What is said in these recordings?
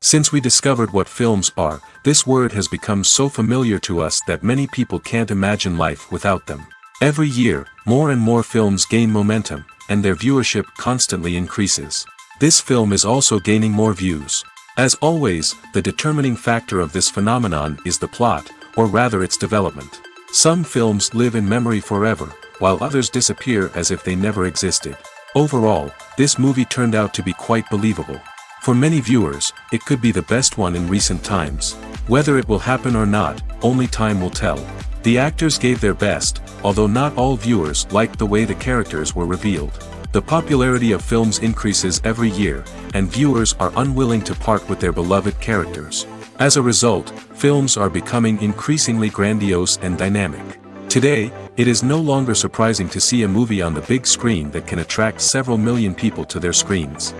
Since we discovered what films are, this word has become so familiar to us that many people can't imagine life without them. Every year, more and more films gain momentum, and their viewership constantly increases. This film is also gaining more views. As always, the determining factor of this phenomenon is the plot, or rather its development. Some films live in memory forever, while others disappear as if they never existed. Overall, this movie turned out to be quite believable. For many viewers, it could be the best one in recent times. Whether it will happen or not, only time will tell. The actors gave their best, although not all viewers liked the way the characters were revealed. The popularity of films increases every year, and viewers are unwilling to part with their beloved characters. As a result, films are becoming increasingly grandiose and dynamic. Today, it is no longer surprising to see a movie on the big screen that can attract several million people to their screens.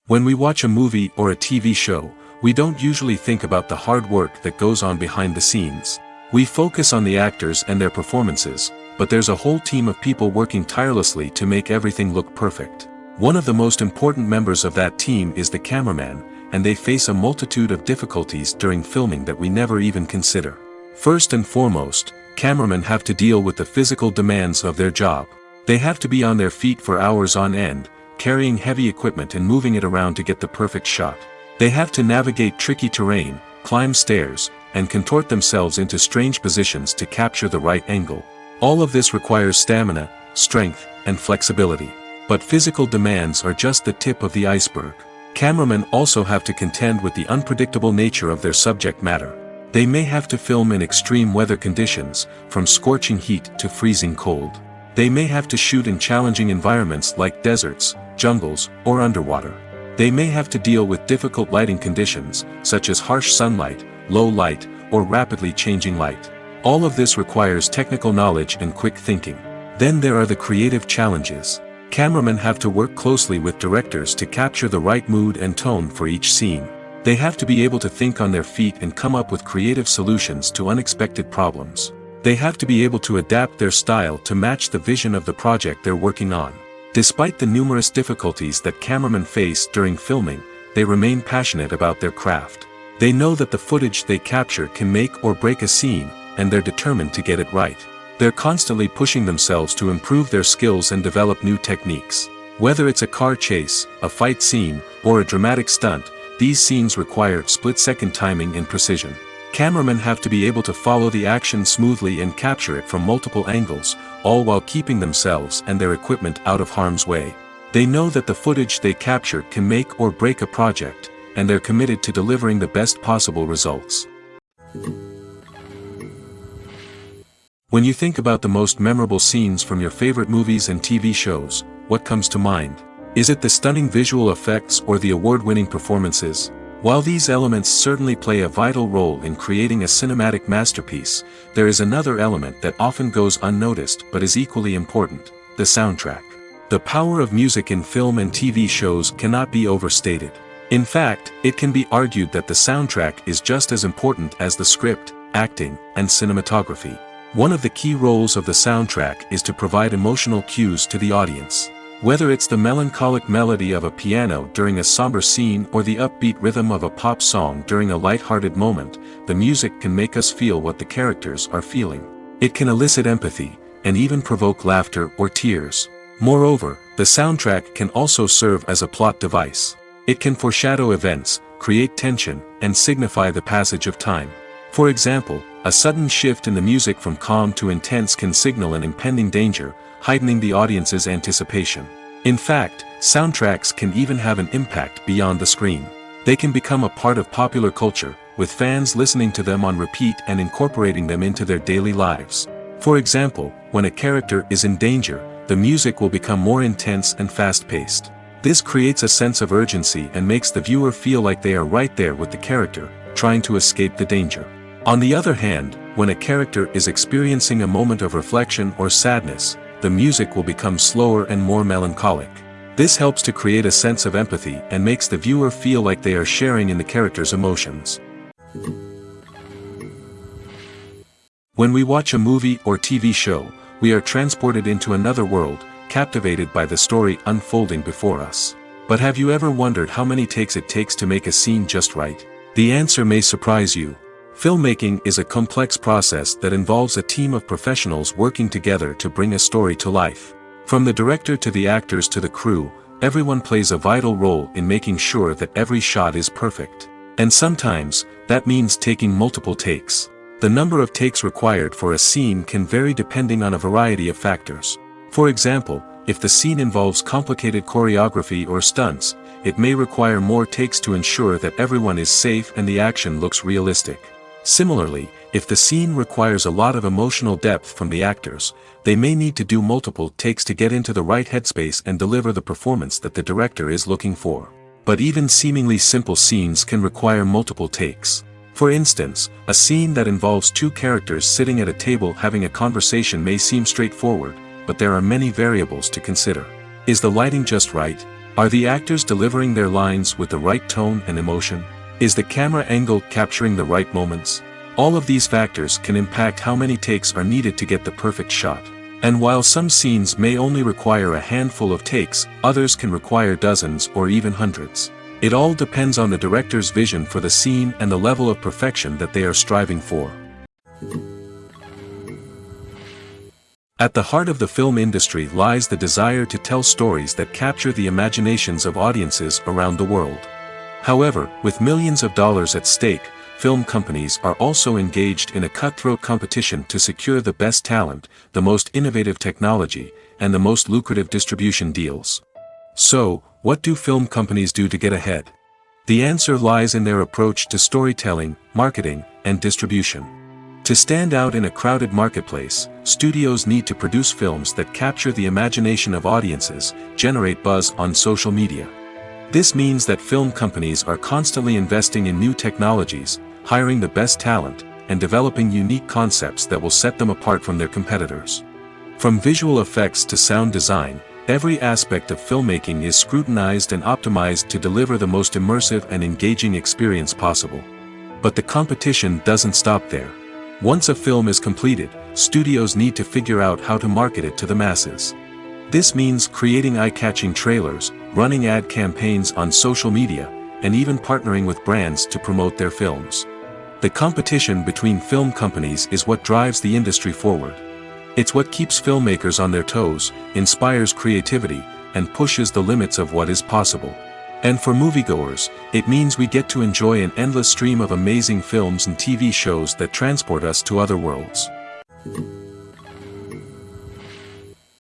When we watch a movie or a TV show, we don't usually think about the hard work that goes on behind the scenes. We focus on the actors and their performances, but there's a whole team of people working tirelessly to make everything look perfect. One of the most important members of that team is the cameraman, and they face a multitude of difficulties during filming that we never even consider. First and foremost, cameramen have to deal with the physical demands of their job. They have to be on their feet for hours on end, carrying heavy equipment and moving it around to get the perfect shot. They have to navigate tricky terrain, climb stairs, and contort themselves into strange positions to capture the right angle. All of this requires stamina, strength, and flexibility. But physical demands are just the tip of the iceberg. Cameramen also have to contend with the unpredictable nature of their subject matter. They may have to film in extreme weather conditions, from scorching heat to freezing cold. They may have to shoot in challenging environments like deserts, jungles, or underwater. They may have to deal with difficult lighting conditions, such as harsh sunlight, low light, or rapidly changing light. All of this requires technical knowledge and quick thinking. Then there are the creative challenges. Cameramen have to work closely with directors to capture the right mood and tone for each scene. They have to be able to think on their feet and come up with creative solutions to unexpected problems. They have to be able to adapt their style to match the vision of the project they're working on. Despite the numerous difficulties that cameramen face during filming, they remain passionate about their craft. They know that the footage they capture can make or break a scene, and they're determined to get it right. They're constantly pushing themselves to improve their skills and develop new techniques. Whether it's a car chase, a fight scene, or a dramatic stunt, these scenes require split-second timing and precision. Cameramen have to be able to follow the action smoothly and capture it from multiple angles, all while keeping themselves and their equipment out of harm's way. They know that the footage they capture can make or break a project, and they're committed to delivering the best possible results. When you think about the most memorable scenes from your favorite movies and TV shows, what comes to mind? Is it the stunning visual effects or the award-winning performances? While these elements certainly play a vital role in creating a cinematic masterpiece, there is another element that often goes unnoticed but is equally important: the soundtrack. The power of music in film and TV shows cannot be overstated. In fact, it can be argued that the soundtrack is just as important as the script, acting, and cinematography. One of the key roles of the soundtrack is to provide emotional cues to the audience. Whether it's the melancholic melody of a piano during a somber scene or the upbeat rhythm of a pop song during a light-hearted moment, the music can make us feel what the characters are feeling. It can elicit empathy, and even provoke laughter or tears. Moreover, The soundtrack can also serve as a plot device. It can foreshadow events, create tension, and signify the passage of time. For example, a sudden shift in the music from calm to intense can signal an impending danger, heightening the audience's anticipation. In fact, soundtracks can even have an impact beyond the screen. They can become a part of popular culture, with fans listening to them on repeat and incorporating them into their daily lives. For example, when a character is in danger, the music will become more intense and fast-paced. This creates a sense of urgency and makes the viewer feel like they are right there with the character, trying to escape the danger. On the other hand, when a character is experiencing a moment of reflection or sadness, the music will become slower and more melancholic. This helps to create a sense of empathy and makes the viewer feel like they are sharing in the character's emotions. When we watch a movie or TV show, we are transported into another world, captivated by the story unfolding before us. But have you ever wondered how many takes it takes to make a scene just right? The answer may surprise you. Filmmaking is a complex process that involves a team of professionals working together to bring a story to life. From the director to the actors to the crew, everyone plays a vital role in making sure that every shot is perfect. And sometimes, that means taking multiple takes. The number of takes required for a scene can vary depending on a variety of factors. For example, if the scene involves complicated choreography or stunts, it may require more takes to ensure that everyone is safe and the action looks realistic. Similarly, if the scene requires a lot of emotional depth from the actors, they may need to do multiple takes to get into the right headspace and deliver the performance that the director is looking for. But even seemingly simple scenes can require multiple takes. For instance, a scene that involves two characters sitting at a table having a conversation may seem straightforward, but there are many variables to consider. Is the lighting just right? Are the actors delivering their lines with the right tone and emotion? Is the camera angle capturing the right moments? All of these factors can impact how many takes are needed to get the perfect shot. And while some scenes may only require a handful of takes, others can require dozens or even hundreds. It all depends on the director's vision for the scene and the level of perfection that they are striving for. At the heart of the film industry lies the desire to tell stories that capture the imaginations of audiences around the world. However, with millions of dollars at stake, film companies are also engaged in a cutthroat competition to secure the best talent, the most innovative technology, and the most lucrative distribution deals. So, what do film companies do to get ahead? The answer lies in their approach to storytelling, marketing, and distribution. To stand out in a crowded marketplace, studios need to produce films that capture the imagination of audiences, generate buzz on social media. This means that film companies are constantly investing in new technologies, hiring the best talent, and developing unique concepts that will set them apart from their competitors. From visual effects to sound design, every aspect of filmmaking is scrutinized and optimized to deliver the most immersive and engaging experience possible. But the competition doesn't stop there. Once a film is completed, studios need to figure out how to market it to the masses. This means creating eye-catching trailers, running ad campaigns on social media, and even partnering with brands to promote their films. The competition between film companies is what drives the industry forward. It's what keeps filmmakers on their toes, inspires creativity, and pushes the limits of what is possible. And for moviegoers, it means we get to enjoy an endless stream of amazing films and TV shows that transport us to other worlds.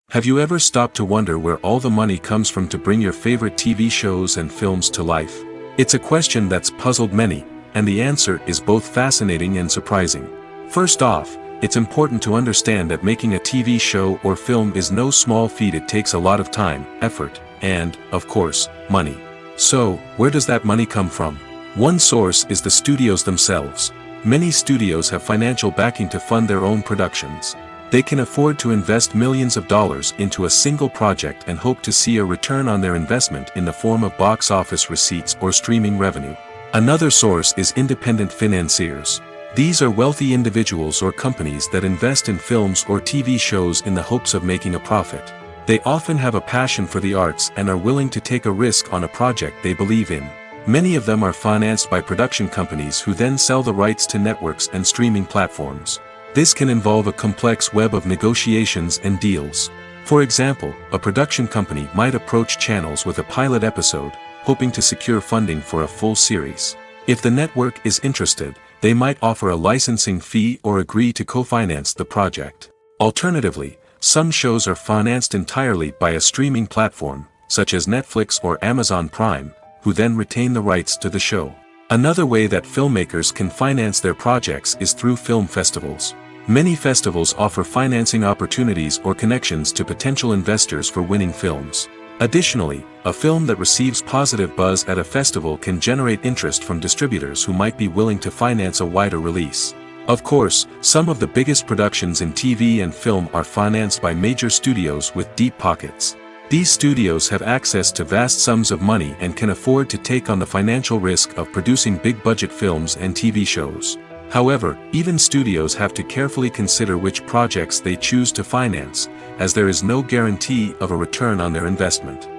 Have you ever stopped to wonder where all the money comes from to bring your favorite TV shows and films to life? It's a question that's puzzled many, and the answer is both fascinating and surprising. First off, it's important to understand that making a TV show or film is no small feat. It takes a lot of time, effort, and, of course, money. So, where does that money come from? One source is the studios themselves. Many studios have financial backing to fund their own productions. They can afford to invest millions of dollars into a single project and hope to see a return on their investment in the form of box office receipts or streaming revenue. Another source is independent financiers. These are wealthy individuals or companies that invest in films or TV shows in the hopes of making a profit. They often have a passion for the arts and are willing to take a risk on a project they believe in. Many of them are financed by production companies who then sell the rights to networks and streaming platforms. This can involve a complex web of negotiations and deals. For example, a production company might approach channels with a pilot episode, hoping to secure funding for a full series. If the network is interested, they might offer a licensing fee or agree to co-finance the project. Alternatively, some shows are financed entirely by a streaming platform, such as Netflix or Amazon Prime, who then retain the rights to the show. Another way that filmmakers can finance their projects is through film festivals. Many festivals offer financing opportunities or connections to potential investors for winning films. Additionally, a film that receives positive buzz at a festival can generate interest from distributors who might be willing to finance a wider release. Of course, some of the biggest productions in TV and film are financed by major studios with deep pockets. These studios have access to vast sums of money and can afford to take on the financial risk of producing big-budget films and TV shows. However, even studios have to carefully consider which projects they choose to finance, as there is no guarantee of a return on their investment.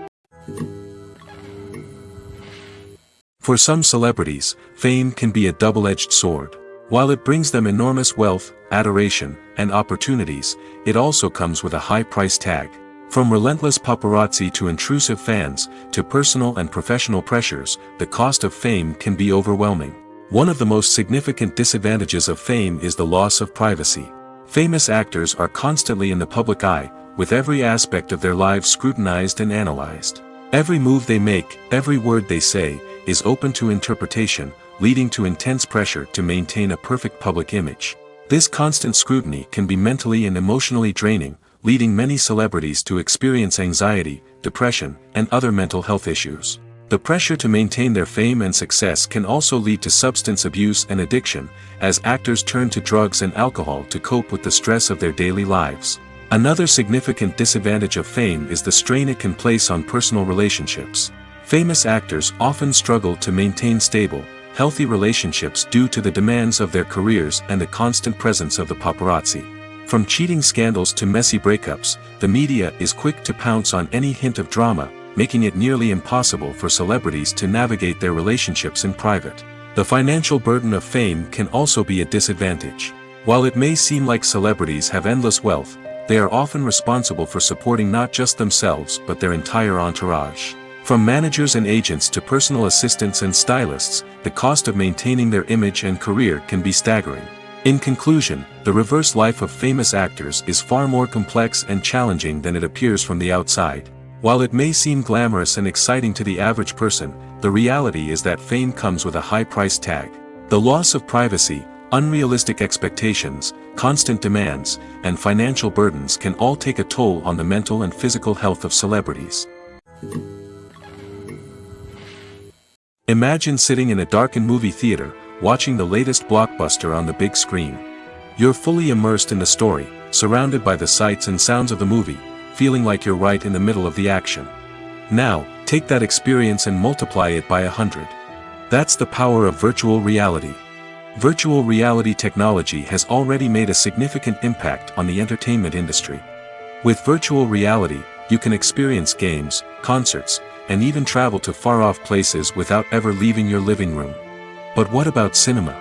For some celebrities, fame can be a double-edged sword. While it brings them enormous wealth, adoration, and opportunities, it also comes with a high price tag. From relentless paparazzi to intrusive fans, to personal and professional pressures, the cost of fame can be overwhelming. One of the most significant disadvantages of fame is the loss of privacy. Famous actors are constantly in the public eye, with every aspect of their lives scrutinized and analyzed. Every move they make, every word they say, is open to interpretation, leading to intense pressure to maintain a perfect public image. This constant scrutiny can be mentally and emotionally draining, leading many celebrities to experience anxiety, depression, and other mental health issues. The pressure to maintain their fame and success can also lead to substance abuse and addiction, as actors turn to drugs and alcohol to cope with the stress of their daily lives. Another significant disadvantage of fame is the strain it can place on personal relationships. Famous actors often struggle to maintain stable, healthy relationships due to the demands of their careers and the constant presence of the paparazzi. From cheating scandals to messy breakups, the media is quick to pounce on any hint of drama, making it nearly impossible for celebrities to navigate their relationships in private. The financial burden of fame can also be a disadvantage. While it may seem like celebrities have endless wealth, they are often responsible for supporting not just themselves but their entire entourage. From managers and agents to personal assistants and stylists, the cost of maintaining their image and career can be staggering. In conclusion, the reverse life of famous actors is far more complex and challenging than it appears from the outside. While it may seem glamorous and exciting to the average person, the reality is that fame comes with a high price tag. The loss of privacy, unrealistic expectations, constant demands, and financial burdens can all take a toll on the mental and physical health of celebrities. Imagine sitting in a darkened movie theater, watching the latest blockbuster on the big screen. You're fully immersed in the story, surrounded by the sights and sounds of the movie, feeling like you're right in the middle of the action. Now, take that experience and multiply it by 100. That's the power of virtual reality. Virtual reality technology has already made a significant impact on the entertainment industry. With virtual reality, you can experience games, concerts, and even travel to far-off places without ever leaving your living room. But what about cinema?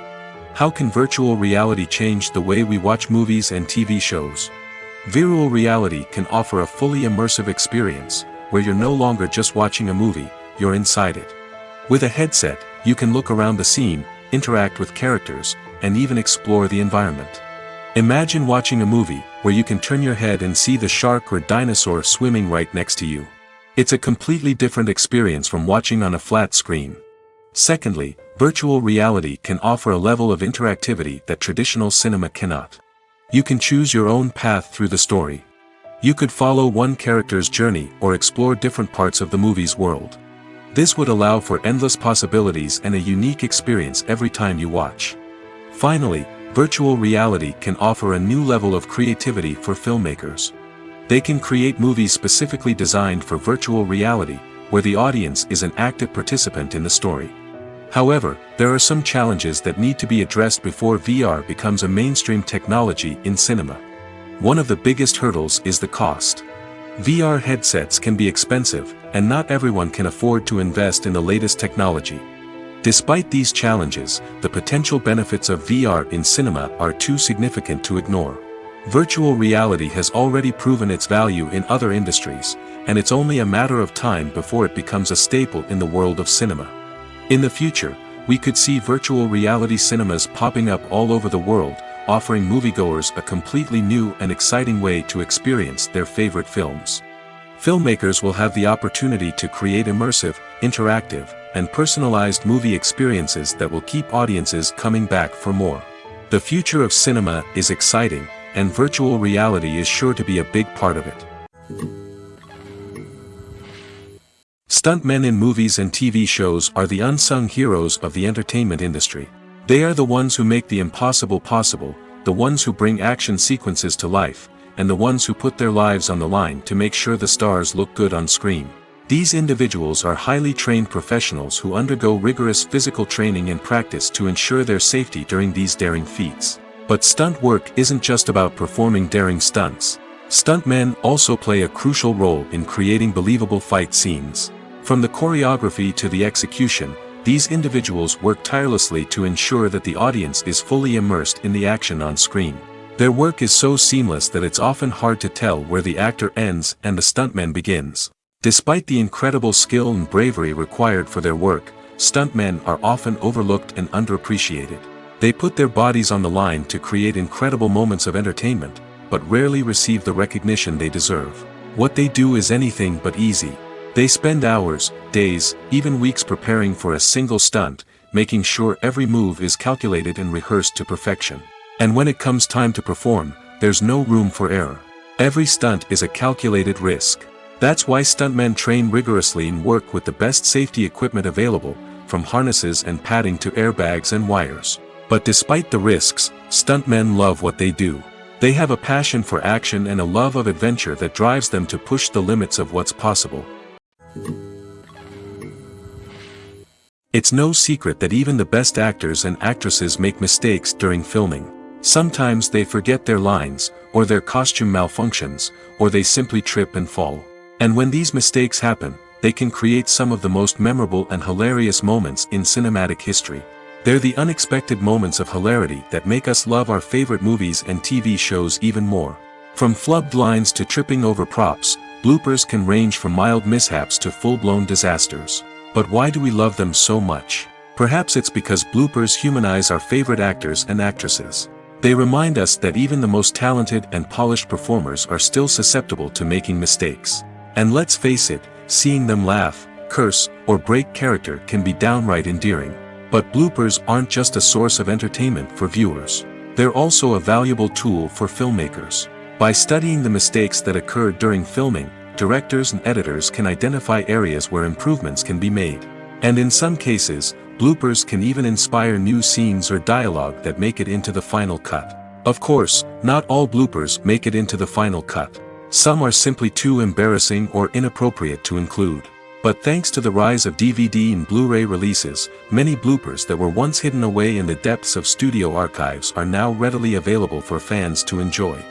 How can virtual reality change the way we watch movies and TV shows? Virtual reality can offer a fully immersive experience, where you're no longer just watching a movie, you're inside it. With a headset, you can look around the scene, interact with characters, and even explore the environment. Imagine watching a movie, where you can turn your head and see the shark or dinosaur swimming right next to you. It's a completely different experience from watching on a flat screen. Secondly, virtual reality can offer a level of interactivity that traditional cinema cannot. You can choose your own path through the story. You could follow one character's journey or explore different parts of the movie's world. This would allow for endless possibilities and a unique experience every time you watch. Finally, virtual reality can offer a new level of creativity for filmmakers. They can create movies specifically designed for virtual reality, where the audience is an active participant in the story. However, there are some challenges that need to be addressed before VR becomes a mainstream technology in cinema. One of the biggest hurdles is the cost. VR headsets can be expensive, and not everyone can afford to invest in the latest technology. Despite these challenges, the potential benefits of VR in cinema are too significant to ignore. Virtual reality has already proven its value in other industries, and it's only a matter of time before it becomes a staple in the world of cinema. In the future, we could see virtual reality cinemas popping up all over the world, offering moviegoers a completely new and exciting way to experience their favorite films. Filmmakers will have the opportunity to create immersive, interactive, and personalized movie experiences that will keep audiences coming back for more. The future of cinema is exciting, and virtual reality is sure to be a big part of it. Stuntmen in movies and TV shows are the unsung heroes of the entertainment industry. They are the ones who make the impossible possible, the ones who bring action sequences to life, and the ones who put their lives on the line to make sure the stars look good on screen. These individuals are highly trained professionals who undergo rigorous physical training and practice to ensure their safety during these daring feats. But stunt work isn't just about performing daring stunts. Stuntmen also play a crucial role in creating believable fight scenes. From the choreography to the execution, these individuals work tirelessly to ensure that the audience is fully immersed in the action on screen. Their work is so seamless that it's often hard to tell where the actor ends and the stuntman begins. Despite the incredible skill and bravery required for their work, stuntmen are often overlooked and underappreciated. They put their bodies on the line to create incredible moments of entertainment, but rarely receive the recognition they deserve. What they do is anything but easy. They spend hours, days, even weeks preparing for a single stunt, making sure every move is calculated and rehearsed to perfection. And when it comes time to perform, there's no room for error. Every stunt is a calculated risk. That's why stuntmen train rigorously and work with the best safety equipment available, from harnesses and padding to airbags and wires. But despite the risks, stuntmen love what they do. They have a passion for action and a love of adventure that drives them to push the limits of what's possible. It's no secret that even the best actors and actresses make mistakes during filming. Sometimes they forget their lines, or their costume malfunctions, or they simply trip and fall. And when these mistakes happen, they can create some of the most memorable and hilarious moments in cinematic history. They're the unexpected moments of hilarity that make us love our favorite movies and TV shows even more. From flubbed lines to tripping over props, bloopers can range from mild mishaps to full-blown disasters. But why do we love them so much? Perhaps it's because bloopers humanize our favorite actors and actresses. They remind us that even the most talented and polished performers are still susceptible to making mistakes. And let's face it, seeing them laugh, curse, or break character can be downright endearing. But bloopers aren't just a source of entertainment for viewers. They're also a valuable tool for filmmakers. By studying the mistakes that occurred during filming, directors and editors can identify areas where improvements can be made. And in some cases, bloopers can even inspire new scenes or dialogue that make it into the final cut. Of course, not all bloopers make it into the final cut. Some are simply too embarrassing or inappropriate to include. But thanks to the rise of DVD and Blu-ray releases, many bloopers that were once hidden away in the depths of studio archives are now readily available for fans to enjoy.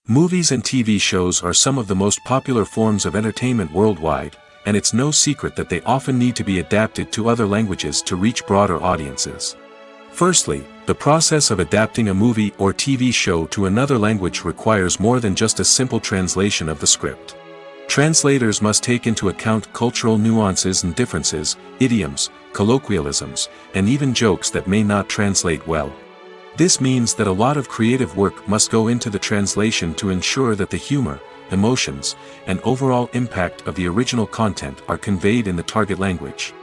Movies and TV shows are some of the most popular forms of entertainment worldwide, and it's no secret that they often need to be adapted to other languages to reach broader audiences. Firstly, the process of adapting a movie or TV show to another language requires more than just a simple translation of the script. Translators must take into account cultural nuances and differences, idioms, colloquialisms, and even jokes that may not translate well. This means that a lot of creative work must go into the translation to ensure that the humor, emotions, and overall impact of the original content are conveyed in the target language.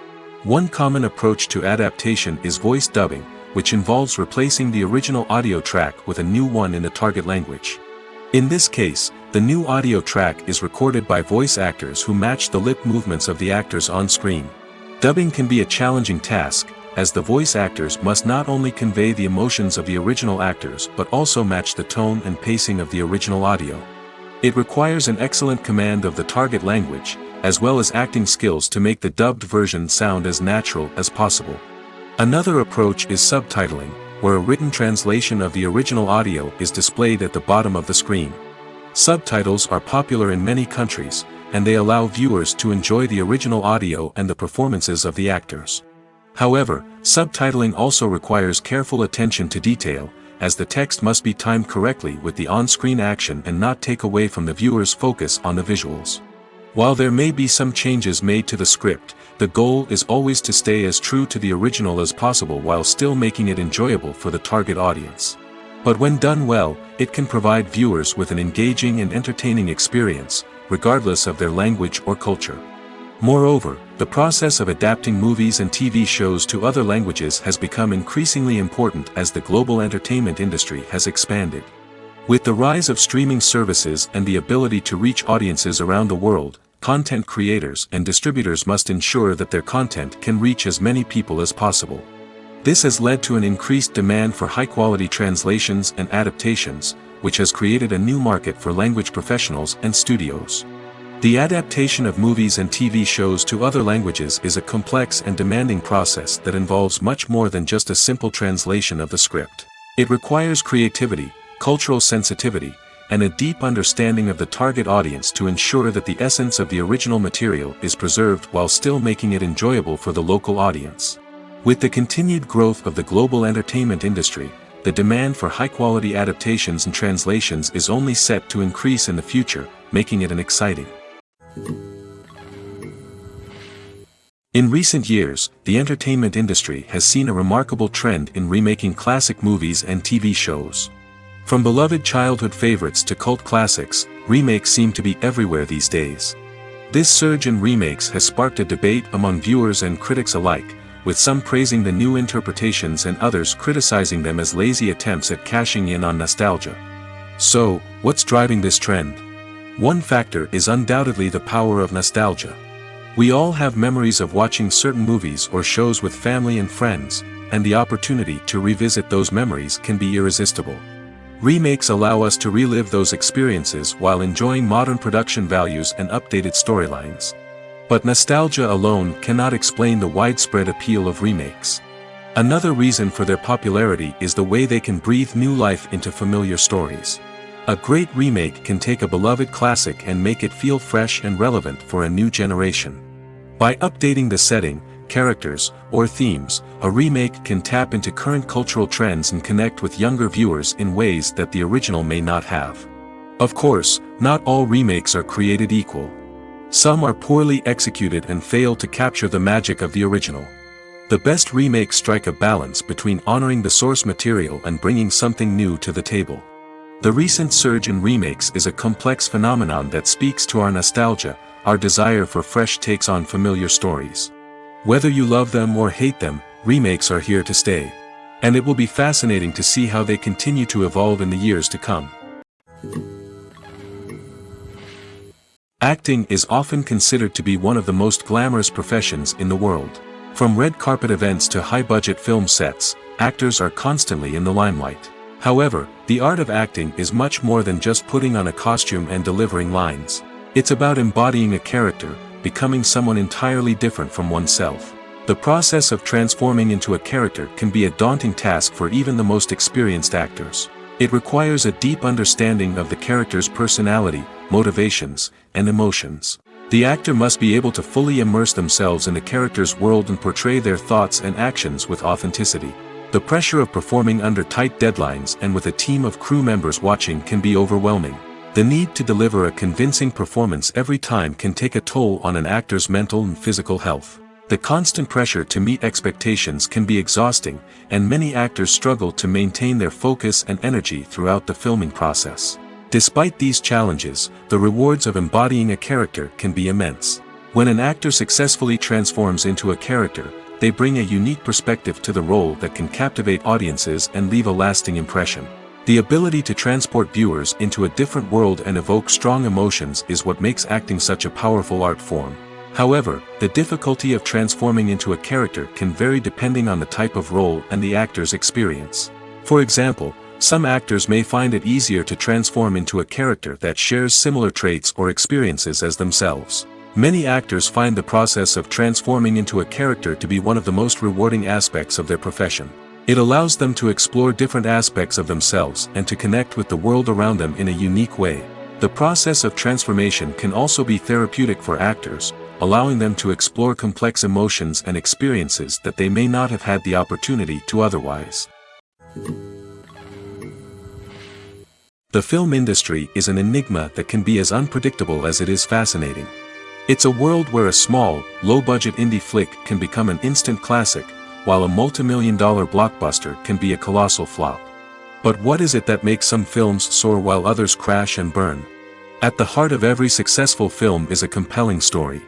One common approach to adaptation is voice dubbing, which involves replacing the original audio track with a new one in the target language. In this case, the new audio track is recorded by voice actors who match the lip movements of the actors on screen. Dubbing can be a challenging task, as the voice actors must not only convey the emotions of the original actors but also match the tone and pacing of the original audio. It requires an excellent command of the target language, as well as acting skills to make the dubbed version sound as natural as possible. Another approach is subtitling, where a written translation of the original audio is displayed at the bottom of the screen. Subtitles are popular in many countries, and they allow viewers to enjoy the original audio and the performances of the actors. However, subtitling also requires careful attention to detail, as the text must be timed correctly with the on-screen action and not take away from the viewer's focus on the visuals. While there may be some changes made to the script, the goal is always to stay as true to the original as possible while still making it enjoyable for the target audience. But when done well, it can provide viewers with an engaging and entertaining experience, regardless of their language or culture. Moreover, the process of adapting movies and TV shows to other languages has become increasingly important as the global entertainment industry has expanded. With the rise of streaming services and the ability to reach audiences around the world, content creators and distributors must ensure that their content can reach as many people as possible. This has led to an increased demand for high-quality translations and adaptations, which has created a new market for language professionals and studios. The adaptation of movies and TV shows to other languages is a complex and demanding process that involves much more than just a simple translation of the script. It requires creativity, cultural sensitivity, and a deep understanding of the target audience to ensure that the essence of the original material is preserved while still making it enjoyable for the local audience. With the continued growth of the global entertainment industry, the demand for high-quality adaptations and translations is only set to increase in the future, making it an exciting. In recent years, the entertainment industry has seen a remarkable trend in remaking classic movies and TV shows. From beloved childhood favorites to cult classics, remakes seem to be everywhere these days. This surge in remakes has sparked a debate among viewers and critics alike, with some praising the new interpretations and others criticizing them as lazy attempts at cashing in on nostalgia. So, what's driving this trend? One factor is undoubtedly the power of nostalgia. We all have memories of watching certain movies or shows with family and friends, and the opportunity to revisit those memories can be irresistible. Remakes allow us to relive those experiences while enjoying modern production values and updated storylines. But nostalgia alone cannot explain the widespread appeal of remakes. Another reason for their popularity is the way they can breathe new life into familiar stories. A great remake can take a beloved classic and make it feel fresh and relevant for a new generation. By updating the setting, characters, or themes, a remake can tap into current cultural trends and connect with younger viewers in ways that the original may not have. Of course, not all remakes are created equal. Some are poorly executed and fail to capture the magic of the original. The best remakes strike a balance between honoring the source material and bringing something new to the table. The recent surge in remakes is a complex phenomenon that speaks to our nostalgia, our desire for fresh takes on familiar stories. Whether you love them or hate them, remakes are here to stay. And it will be fascinating to see how they continue to evolve in the years to come. Acting is often considered to be one of the most glamorous professions in the world. From red carpet events to high-budget film sets, actors are constantly in the limelight. However, the art of acting is much more than just putting on a costume and delivering lines. It's about embodying a character, becoming someone entirely different from oneself. The process of transforming into a character can be a daunting task for even the most experienced actors. It requires a deep understanding of the character's personality, motivations, and emotions. The actor must be able to fully immerse themselves in the character's world and portray their thoughts and actions with authenticity. The pressure of performing under tight deadlines and with a team of crew members watching can be overwhelming. The need to deliver a convincing performance every time can take a toll on an actor's mental and physical health. The constant pressure to meet expectations can be exhausting, and many actors struggle to maintain their focus and energy throughout the filming process. Despite these challenges, the rewards of embodying a character can be immense. When an actor successfully transforms into a character, they bring a unique perspective to the role that can captivate audiences and leave a lasting impression. The ability to transport viewers into a different world and evoke strong emotions is what makes acting such a powerful art form. However, the difficulty of transforming into a character can vary depending on the type of role and the actor's experience. For example, some actors may find it easier to transform into a character that shares similar traits or experiences as themselves. Many actors find the process of transforming into a character to be one of the most rewarding aspects of their profession. It allows them to explore different aspects of themselves and to connect with the world around them in a unique way. The process of transformation can also be therapeutic for actors, allowing them to explore complex emotions and experiences that they may not have had the opportunity to otherwise. The film industry is an enigma that can be as unpredictable as it is fascinating. It's a world where a small, low-budget indie flick can become an instant classic, while a multi-million-dollar blockbuster can be a colossal flop. But what is it that makes some films soar while others crash and burn? At the heart of every successful film is a compelling story.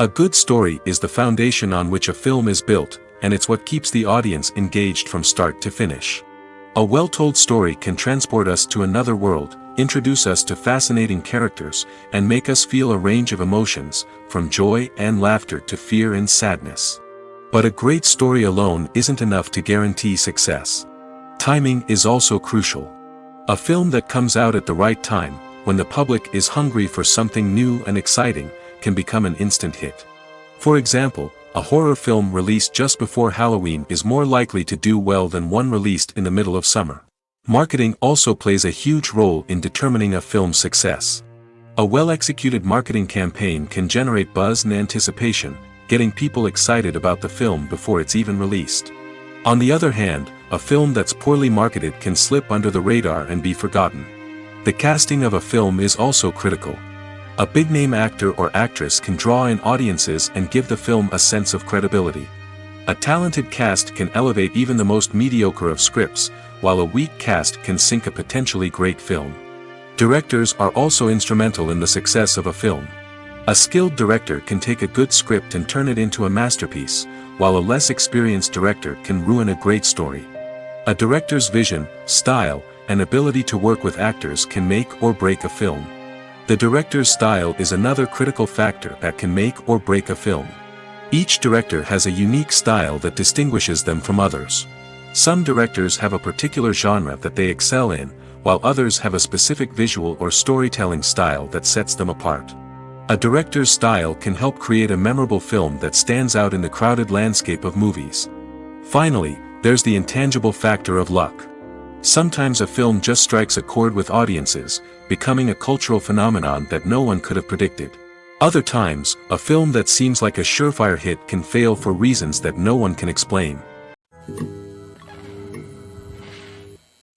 A good story is the foundation on which a film is built, and it's what keeps the audience engaged from start to finish. A well-told story can transport us to another world, introduce us to fascinating characters, and make us feel a range of emotions, from joy and laughter to fear and sadness. But a great story alone isn't enough to guarantee success. Timing is also crucial. A film that comes out at the right time, when the public is hungry for something new and exciting, can become an instant hit. For example, a horror film released just before Halloween is more likely to do well than one released in the middle of summer. Marketing also plays a huge role in determining a film's success. A well-executed marketing campaign can generate buzz and anticipation, getting people excited about the film before it's even released. On the other hand, a film that's poorly marketed can slip under the radar and be forgotten. The casting of a film is also critical. A big-name actor or actress can draw in audiences and give the film a sense of credibility. A talented cast can elevate even the most mediocre of scripts, while a weak cast can sink a potentially great film. Directors are also instrumental in the success of a film. A skilled director can take a good script and turn it into a masterpiece, while a less experienced director can ruin a great story. A director's vision, style, and ability to work with actors can make or break a film. The director's style is another critical factor that can make or break a film. Each director has a unique style that distinguishes them from others. Some directors have a particular genre that they excel in, while others have a specific visual or storytelling style that sets them apart. A director's style can help create a memorable film that stands out in the crowded landscape of movies. Finally, there's the intangible factor of luck. Sometimes a film just strikes a chord with audiences, becoming a cultural phenomenon that no one could have predicted. Other times, a film that seems like a surefire hit can fail for reasons that no one can explain.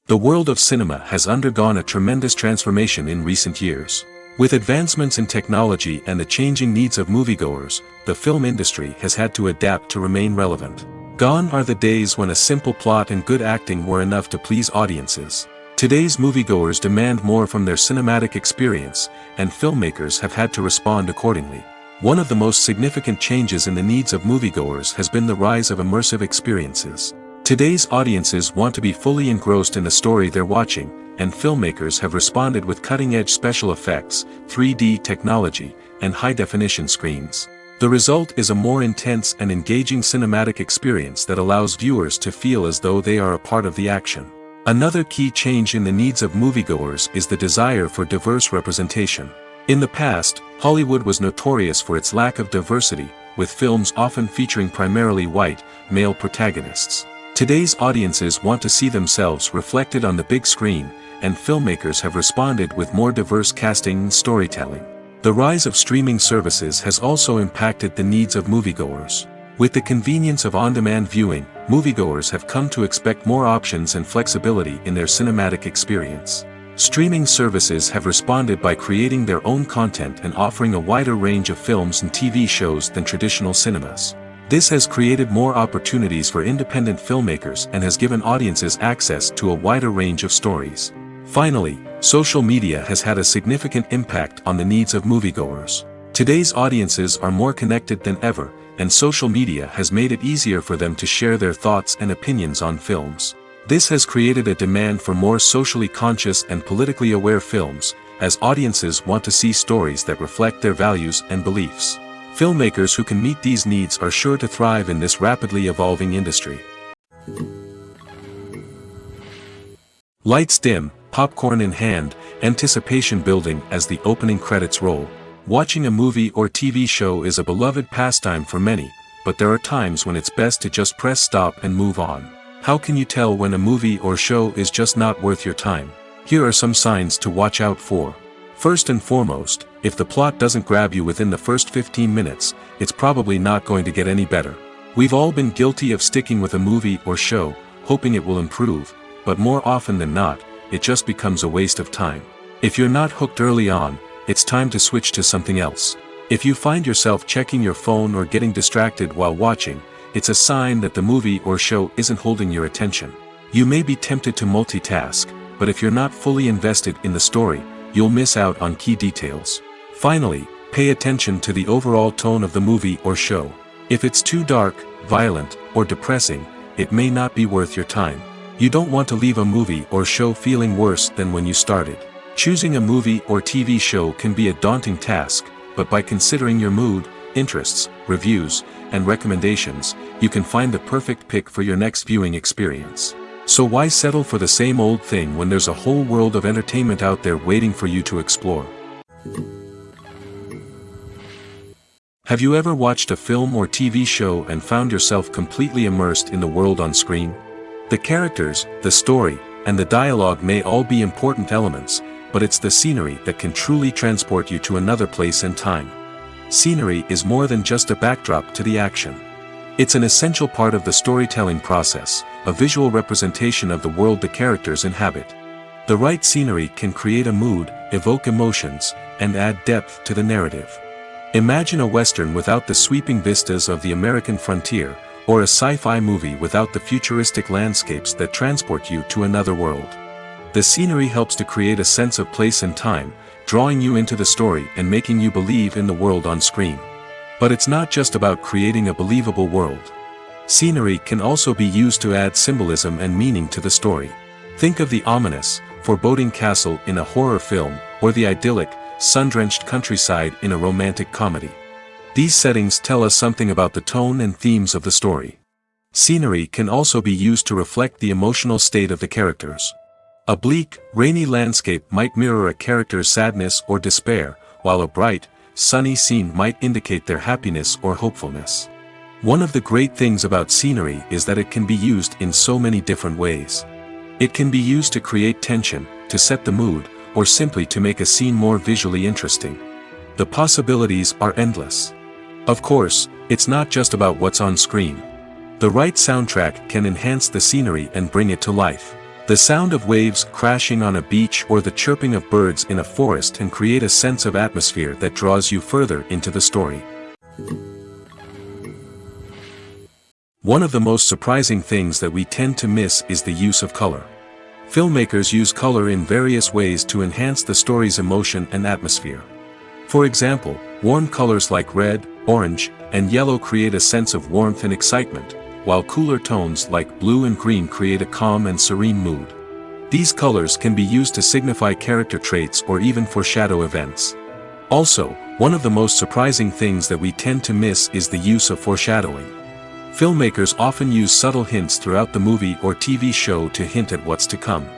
The world of cinema has undergone a tremendous transformation in recent years. With advancements in technology and the changing needs of moviegoers, the film industry has had to adapt to remain relevant. Gone are the days when a simple plot and good acting were enough to please audiences. Today's moviegoers demand more from their cinematic experience, and filmmakers have had to respond accordingly. One of the most significant changes in the needs of moviegoers has been the rise of immersive experiences. Today's audiences want to be fully engrossed in the story they're watching, and filmmakers have responded with cutting-edge special effects, 3D technology, and high-definition screens. The result is a more intense and engaging cinematic experience that allows viewers to feel as though they are a part of the action. Another key change in the needs of moviegoers is the desire for diverse representation. In the past, Hollywood was notorious for its lack of diversity, with films often featuring primarily white, male protagonists. Today's audiences want to see themselves reflected on the big screen, and filmmakers have responded with more diverse casting and storytelling. The rise of streaming services has also impacted the needs of moviegoers. With the convenience of on-demand viewing, moviegoers have come to expect more options and flexibility in their cinematic experience. Streaming services have responded by creating their own content and offering a wider range of films and TV shows than traditional cinemas. This has created more opportunities for independent filmmakers and has given audiences access to a wider range of stories. Finally, social media has had a significant impact on the needs of moviegoers. Today's audiences are more connected than ever, and social media has made it easier for them to share their thoughts and opinions on films. This has created a demand for more socially conscious and politically aware films, as audiences want to see stories that reflect their values and beliefs. Filmmakers who can meet these needs are sure to thrive in this rapidly evolving industry. Lights dim, popcorn in hand, anticipation building as the opening credits roll. Watching a movie or TV show is a beloved pastime for many, but there are times when it's best to just press stop and move on. How can you tell when a movie or show is just not worth your time? Here are some signs to watch out for. First and foremost, if the plot doesn't grab you within the first 15 minutes, it's probably not going to get any better. We've all been guilty of sticking with a movie or show, hoping it will improve, but more often than not, it just becomes a waste of time. If you're not hooked early on, it's time to switch to something else. If you find yourself checking your phone or getting distracted while watching, it's a sign that the movie or show isn't holding your attention. You may be tempted to multitask, but if you're not fully invested in the story, you'll miss out on key details. Finally, pay attention to the overall tone of the movie or show. If it's too dark, violent, or depressing, it may not be worth your time. You don't want to leave a movie or show feeling worse than when you started. Choosing a movie or TV show can be a daunting task, but by considering your mood, interests, reviews, and recommendations, you can find the perfect pick for your next viewing experience. So why settle for the same old thing when there's a whole world of entertainment out there waiting for you to explore? Have you ever watched a film or TV show and found yourself completely immersed in the world on screen? The characters, the story, and the dialogue may all be important elements, but it's the scenery that can truly transport you to another place and time. Scenery is more than just a backdrop to the action. It's an essential part of the storytelling process, a visual representation of the world the characters inhabit. The right scenery can create a mood, evoke emotions, and add depth to the narrative. Imagine a Western without the sweeping vistas of the American frontier, or a sci-fi movie without the futuristic landscapes that transport you to another world. The scenery helps to create a sense of place and time, drawing you into the story and making you believe in the world on screen. But it's not just about creating a believable world. Scenery can also be used to add symbolism and meaning to the story. Think of the ominous, foreboding castle in a horror film, or the idyllic, sun-drenched countryside in a romantic comedy. These settings tell us something about the tone and themes of the story. Scenery can also be used to reflect the emotional state of the characters. A bleak, rainy landscape might mirror a character's sadness or despair, while a bright, sunny scene might indicate their happiness or hopefulness. One of the great things about scenery is that it can be used in so many different ways. It can be used to create tension, to set the mood, or simply to make a scene more visually interesting. The possibilities are endless. Of course, it's not just about what's on screen. The right soundtrack can enhance the scenery and bring it to life. The sound of waves crashing on a beach or the chirping of birds in a forest can create a sense of atmosphere that draws you further into the story. One of the most surprising things that we tend to miss is the use of color. Filmmakers use color in various ways to enhance the story's emotion and atmosphere. For example, warm colors like red, orange, and yellow create a sense of warmth and excitement, while cooler tones like blue and green create a calm and serene mood. These colors can be used to signify character traits or even foreshadow events. Also, one of the most surprising things that we tend to miss is the use of foreshadowing. Filmmakers often use subtle hints throughout the movie or TV show to hint at what's to come.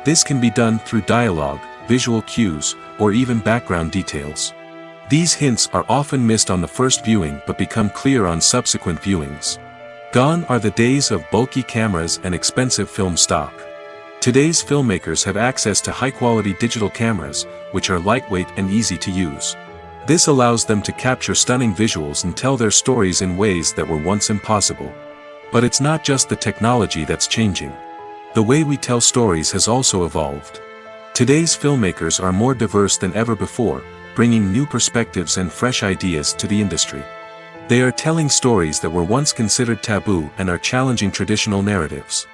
This can be done through dialogue, visual cues, or even background details. These hints are often missed on the first viewing but become clear on subsequent viewings. Gone are the days of bulky cameras and expensive film stock. Today's filmmakers have access to high-quality digital cameras, which are lightweight and easy to use. This allows them to capture stunning visuals and tell their stories in ways that were once impossible. But it's not just the technology that's changing. The way we tell stories has also evolved. Today's filmmakers are more diverse than ever before, bringing new perspectives and fresh ideas to the industry. They are telling stories that were once considered taboo and are challenging traditional narratives.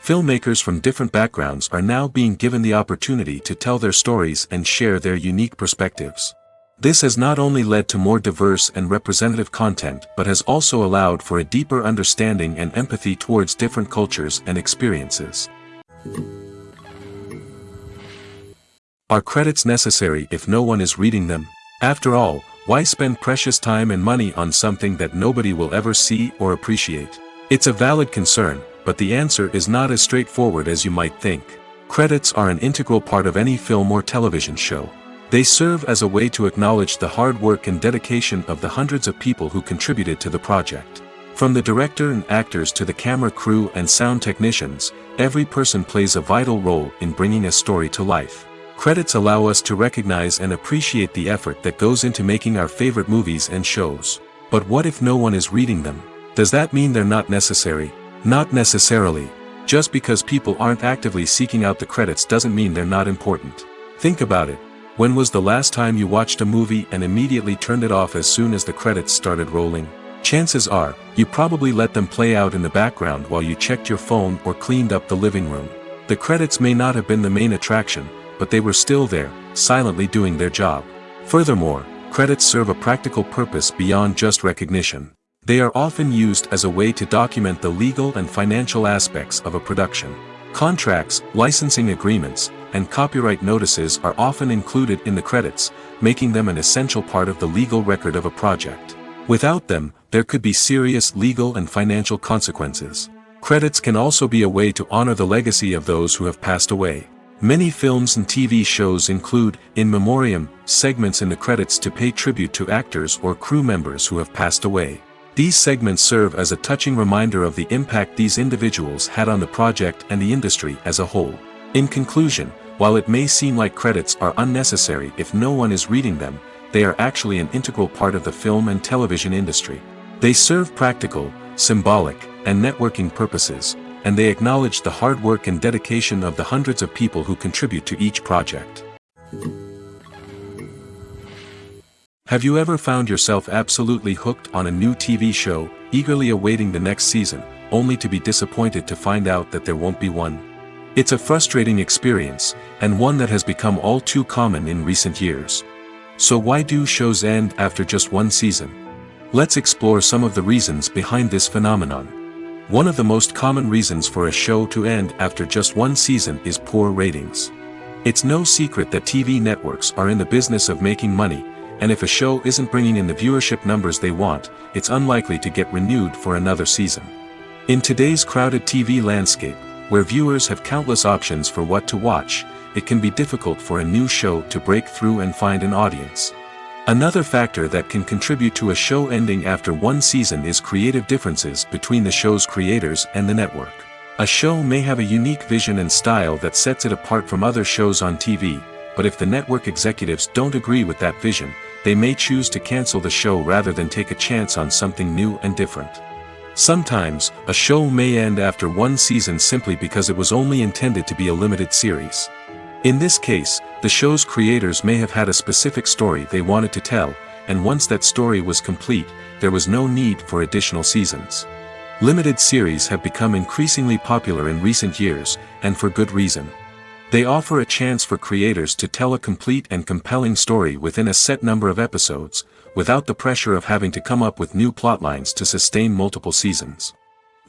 Filmmakers from different backgrounds are now being given the opportunity to tell their stories and share their unique perspectives. This has not only led to more diverse and representative content but has also allowed for a deeper understanding and empathy towards different cultures and experiences. Are credits necessary if no one is reading them? After all, why spend precious time and money on something that nobody will ever see or appreciate? It's a valid concern, but the answer is not as straightforward as you might think. Credits are an integral part of any film or television show. They serve as a way to acknowledge the hard work and dedication of the hundreds of people who contributed to the project. From the director and actors to the camera crew and sound technicians, every person plays a vital role in bringing a story to life. Credits allow us to recognize and appreciate the effort that goes into making our favorite movies and shows. But what if no one is reading them? Does that mean they're not necessary? Not necessarily. Just because people aren't actively seeking out the credits doesn't mean they're not important. Think about it. When was the last time you watched a movie and immediately turned it off as soon as the credits started rolling? Chances are, you probably let them play out in the background while you checked your phone or cleaned up the living room. The credits may not have been the main attraction, but they were still there, silently doing their job. Furthermore, credits serve a practical purpose beyond just recognition. They are often used as a way to document the legal and financial aspects of a production. Contracts, licensing agreements, and copyright notices are often included in the credits, making them an essential part of the legal record of a project. Without them, there could be serious legal and financial consequences. Credits can also be a way to honor the legacy of those who have passed away. Many films and TV shows include, in memoriam, segments in the credits to pay tribute to actors or crew members who have passed away. These segments serve as a touching reminder of the impact these individuals had on the project and the industry as a whole. In conclusion, while it may seem like credits are unnecessary if no one is reading them, they are actually an integral part of the film and television industry. They serve practical, symbolic, and networking purposes, and they acknowledge the hard work and dedication of the hundreds of people who contribute to each project. Have you ever found yourself absolutely hooked on a new TV show, eagerly awaiting the next season, only to be disappointed to find out that there won't be one? It's a frustrating experience, and one that has become all too common in recent years. So why do shows end after just one season? Let's explore some of the reasons behind this phenomenon. One of the most common reasons for a show to end after just one season is poor ratings. It's no secret that TV networks are in the business of making money, and if a show isn't bringing in the viewership numbers they want, it's unlikely to get renewed for another season. In today's crowded TV landscape, where viewers have countless options for what to watch, it can be difficult for a new show to break through and find an audience. Another factor that can contribute to a show ending after one season is creative differences between the show's creators and the network. A show may have a unique vision and style that sets it apart from other shows on TV, but if the network executives don't agree with that vision, they may choose to cancel the show rather than take a chance on something new and different. Sometimes, a show may end after one season simply because it was only intended to be a limited series. In this case, the show's creators may have had a specific story they wanted to tell, and once that story was complete, there was no need for additional seasons. Limited series have become increasingly popular in recent years, and for good reason. They offer a chance for creators to tell a complete and compelling story within a set number of episodes, without the pressure of having to come up with new plotlines to sustain multiple seasons.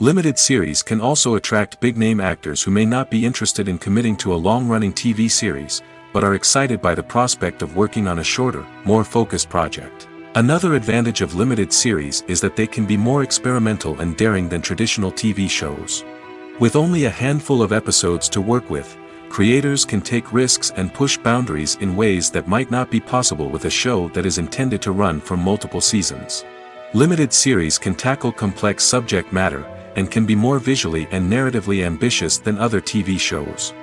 Limited series can also attract big-name actors who may not be interested in committing to a long-running TV series, but are excited by the prospect of working on a shorter, more focused project. Another advantage of limited series is that they can be more experimental and daring than traditional TV shows. With only a handful of episodes to work with, creators can take risks and push boundaries in ways that might not be possible with a show that is intended to run for multiple seasons. Limited series can tackle complex subject matter, and can be more visually and narratively ambitious than other TV shows.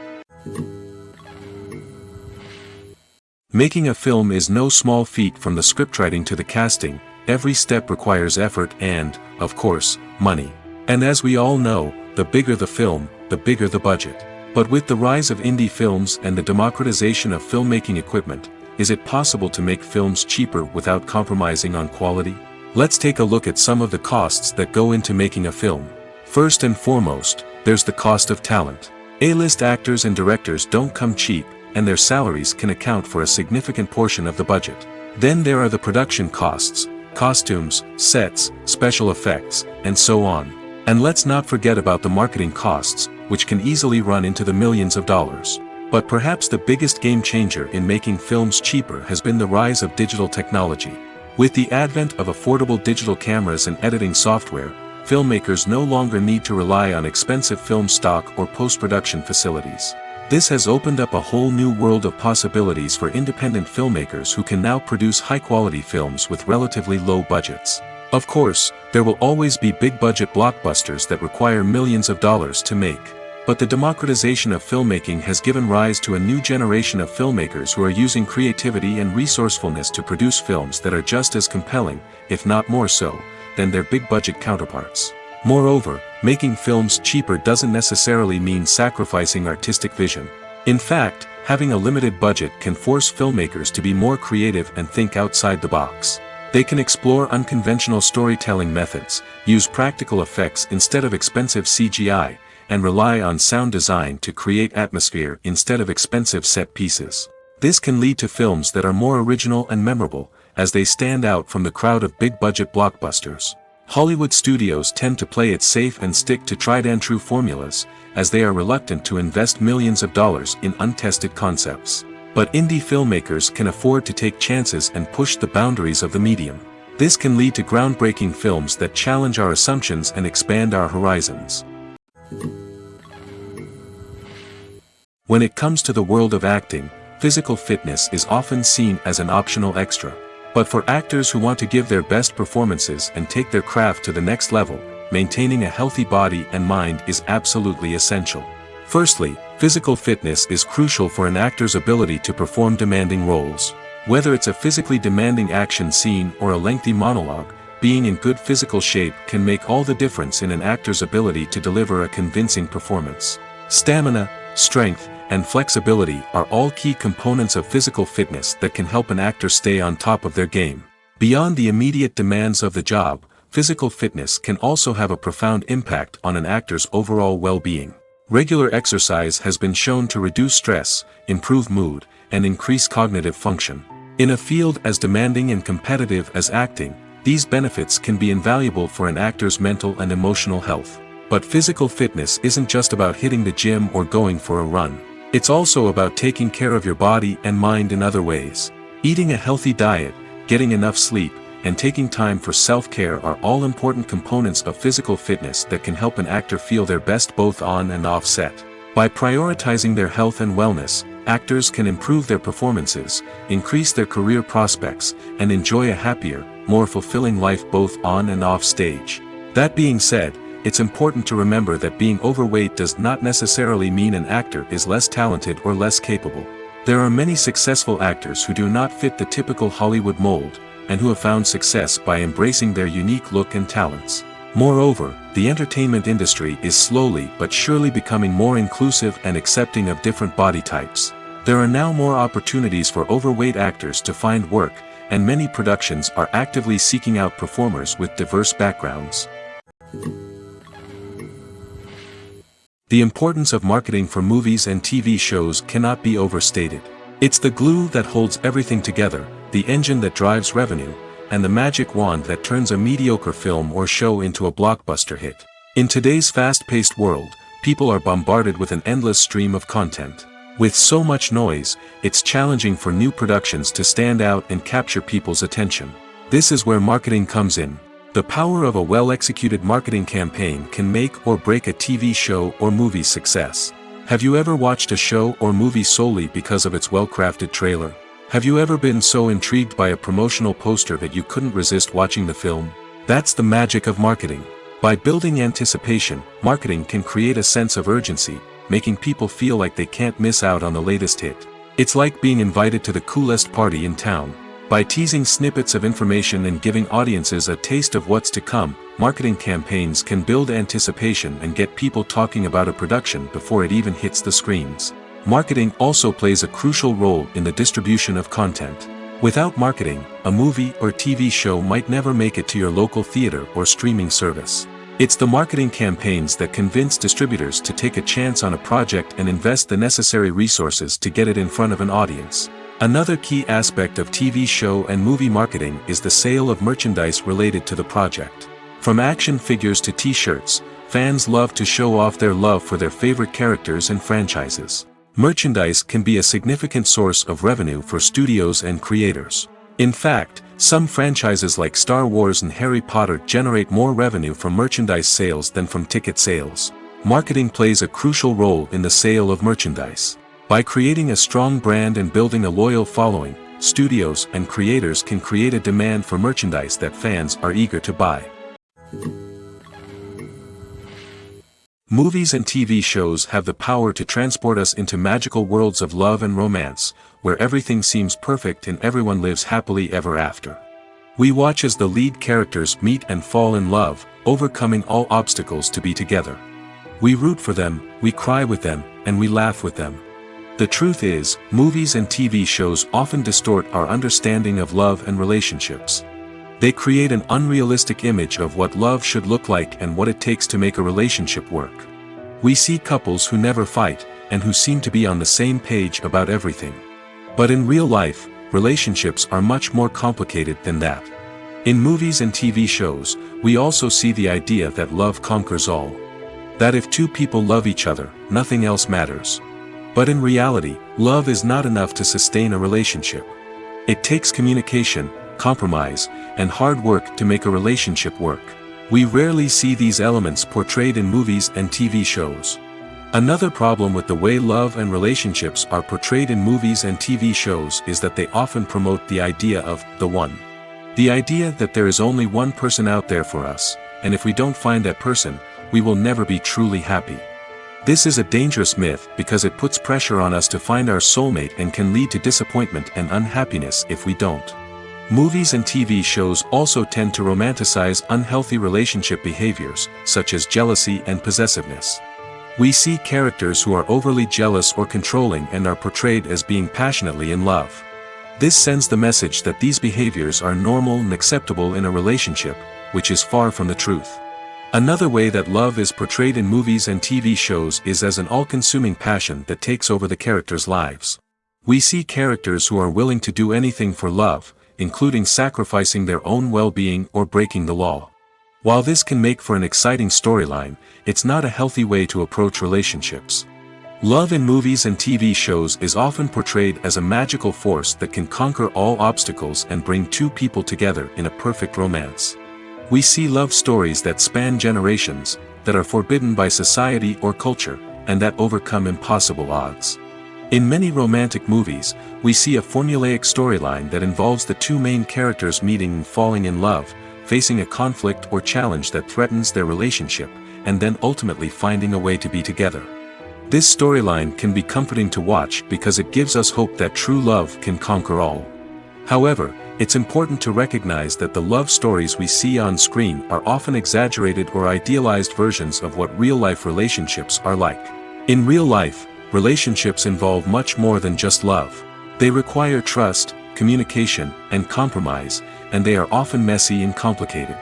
Making a film is no small feat. From the scriptwriting to the casting, every step requires effort and, of course, money. And as we all know, the bigger the film, the bigger the budget. But with the rise of indie films and the democratization of filmmaking equipment, is it possible to make films cheaper without compromising on quality? Let's take a look at some of the costs that go into making a film. First and foremost, there's the cost of talent. A-list actors and directors don't come cheap, and their salaries can account for a significant portion of the budget. Then there are the production costs, costumes, sets, special effects, and so on. And let's not forget about the marketing costs, which can easily run into the millions of dollars. But perhaps the biggest game changer in making films cheaper has been the rise of digital technology. With the advent of affordable digital cameras and editing software, filmmakers no longer need to rely on expensive film stock or post-production facilities. This has opened up a whole new world of possibilities for independent filmmakers who can now produce high-quality films with relatively low budgets. Of course, there will always be big-budget blockbusters that require millions of dollars to make. But the democratization of filmmaking has given rise to a new generation of filmmakers who are using creativity and resourcefulness to produce films that are just as compelling, if not more so, than their big-budget counterparts. Moreover, making films cheaper doesn't necessarily mean sacrificing artistic vision. In fact, having a limited budget can force filmmakers to be more creative and think outside the box. They can explore unconventional storytelling methods, use practical effects instead of expensive CGI, and rely on sound design to create atmosphere instead of expensive set pieces. This can lead to films that are more original and memorable, as they stand out from the crowd of big-budget blockbusters. Hollywood studios tend to play it safe and stick to tried-and-true formulas, as they are reluctant to invest millions of dollars in untested concepts. But indie filmmakers can afford to take chances and push the boundaries of the medium. This can lead to groundbreaking films that challenge our assumptions and expand our horizons. When it comes to the world of acting, physical fitness is often seen as an optional extra. But for actors who want to give their best performances and take their craft to the next level, maintaining a healthy body and mind is absolutely essential. Firstly, physical fitness is crucial for an actor's ability to perform demanding roles. Whether it's a physically demanding action scene or a lengthy monologue, being in good physical shape can make all the difference in an actor's ability to deliver a convincing performance. Stamina, strength, and flexibility are all key components of physical fitness that can help an actor stay on top of their game. Beyond the immediate demands of the job, physical fitness can also have a profound impact on an actor's overall well-being. Regular exercise has been shown to reduce stress, improve mood, and increase cognitive function. In a field as demanding and competitive as acting, these benefits can be invaluable for an actor's mental and emotional health. But physical fitness isn't just about hitting the gym or going for a run. It's also about taking care of your body and mind in other ways. Eating a healthy diet, getting enough sleep, and taking time for self-care are all important components of physical fitness that can help an actor feel their best both on and off set. By prioritizing their health and wellness, actors can improve their performances, increase their career prospects, and enjoy a happier, more fulfilling life both on and off stage. That being said, it's important to remember that being overweight does not necessarily mean an actor is less talented or less capable. There are many successful actors who do not fit the typical Hollywood mold, and who have found success by embracing their unique look and talents. Moreover, the entertainment industry is slowly but surely becoming more inclusive and accepting of different body types. There are now more opportunities for overweight actors to find work, and many productions are actively seeking out performers with diverse backgrounds. The importance of marketing for movies and TV shows cannot be overstated. It's the glue that holds everything together, the engine that drives revenue, and the magic wand that turns a mediocre film or show into a blockbuster hit. In today's fast-paced world, people are bombarded with an endless stream of content. With so much noise, it's challenging for new productions to stand out and capture people's attention. This is where marketing comes in. The power of a well-executed marketing campaign can make or break a TV show or movie's success. Have you ever watched a show or movie solely because of its well-crafted trailer? Have you ever been so intrigued by a promotional poster that you couldn't resist watching the film? That's the magic of marketing. By building anticipation, marketing can create a sense of urgency, making people feel like they can't miss out on the latest hit. It's like being invited to the coolest party in town. By teasing snippets of information and giving audiences a taste of what's to come, marketing campaigns can build anticipation and get people talking about a production before it even hits the screens. Marketing also plays a crucial role in the distribution of content. Without marketing, a movie or TV show might never make it to your local theater or streaming service. It's the marketing campaigns that convince distributors to take a chance on a project and invest the necessary resources to get it in front of an audience. Another key aspect of TV show and movie marketing is the sale of merchandise related to the project. From action figures to t-shirts, fans love to show off their love for their favorite characters and franchises. Merchandise can be a significant source of revenue for studios and creators. In fact, some franchises like Star Wars and Harry Potter generate more revenue from merchandise sales than from ticket sales. Marketing plays a crucial role in the sale of merchandise. By creating a strong brand and building a loyal following, studios and creators can create a demand for merchandise that fans are eager to buy. Movies and TV shows have the power to transport us into magical worlds of love and romance, where everything seems perfect and everyone lives happily ever after. We watch as the lead characters meet and fall in love, overcoming all obstacles to be together. We root for them, we cry with them, and we laugh with them. The truth is, movies and TV shows often distort our understanding of love and relationships. They create an unrealistic image of what love should look like and what it takes to make a relationship work. We see couples who never fight, and who seem to be on the same page about everything. But in real life, relationships are much more complicated than that. In movies and TV shows, we also see the idea that love conquers all. That if two people love each other, nothing else matters. But in reality, love is not enough to sustain a relationship. It takes communication, compromise, and hard work to make a relationship work. We rarely see these elements portrayed in movies and TV shows. Another problem with the way love and relationships are portrayed in movies and TV shows is that they often promote the idea of the one. The idea that there is only one person out there for us, and if we don't find that person, we will never be truly happy. This is a dangerous myth because it puts pressure on us to find our soulmate and can lead to disappointment and unhappiness if we don't. Movies and TV shows also tend to romanticize unhealthy relationship behaviors, such as jealousy and possessiveness. We see characters who are overly jealous or controlling and are portrayed as being passionately in love. This sends the message that these behaviors are normal and acceptable in a relationship, which is far from the truth. Another way that love is portrayed in movies and TV shows is as an all-consuming passion that takes over the characters' lives. We see characters who are willing to do anything for love, including sacrificing their own well-being or breaking the law. While this can make for an exciting storyline, it's not a healthy way to approach relationships. Love in movies and TV shows is often portrayed as a magical force that can conquer all obstacles and bring two people together in a perfect romance. We see love stories that span generations, that are forbidden by society or culture, and that overcome impossible odds. In many romantic movies, we see a formulaic storyline that involves the two main characters meeting and falling in love, facing a conflict or challenge that threatens their relationship, and then ultimately finding a way to be together. This storyline can be comforting to watch because it gives us hope that true love can conquer all. However, it's important to recognize that the love stories we see on screen are often exaggerated or idealized versions of what real-life relationships are like. In real life, relationships involve much more than just love. They require trust, communication, and compromise, and they are often messy and complicated.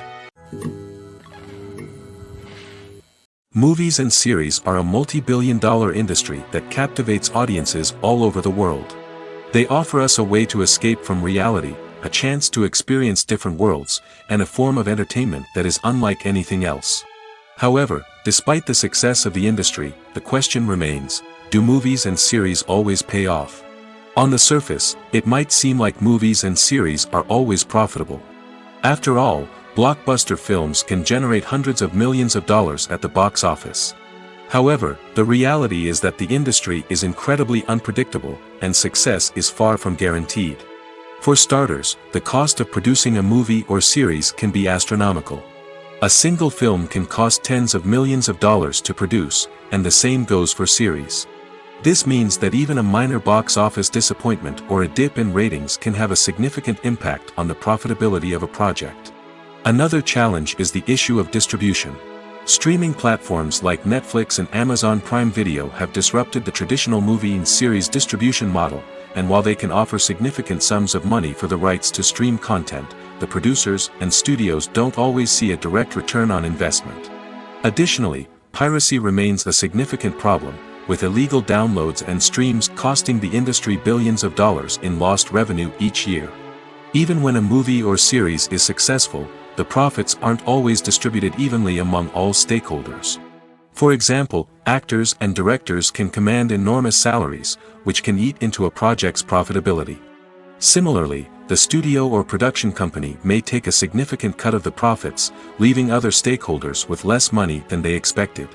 Movies and series are a multi-billion-dollar industry that captivates audiences all over the world. They offer us a way to escape from reality, a chance to experience different worlds, and a form of entertainment that is unlike anything else. However, despite the success of the industry, the question remains, do movies and series always pay off? On the surface, it might seem like movies and series are always profitable. After all, blockbuster films can generate hundreds of millions of dollars at the box office. However, the reality is that the industry is incredibly unpredictable, and success is far from guaranteed. For starters, the cost of producing a movie or series can be astronomical. A single film can cost tens of millions of dollars to produce, and the same goes for series. This means that even a minor box office disappointment or a dip in ratings can have a significant impact on the profitability of a project. Another challenge is the issue of distribution. Streaming platforms like Netflix and Amazon Prime Video have disrupted the traditional movie and series distribution model, and while they can offer significant sums of money for the rights to stream content, the producers and studios don't always see a direct return on investment. Additionally, piracy remains a significant problem, with illegal downloads and streams costing the industry billions of dollars in lost revenue each year. Even when a movie or series is successful, the profits aren't always distributed evenly among all stakeholders. For example, actors and directors can command enormous salaries, which can eat into a project's profitability. Similarly, the studio or production company may take a significant cut of the profits, leaving other stakeholders with less money than they expected.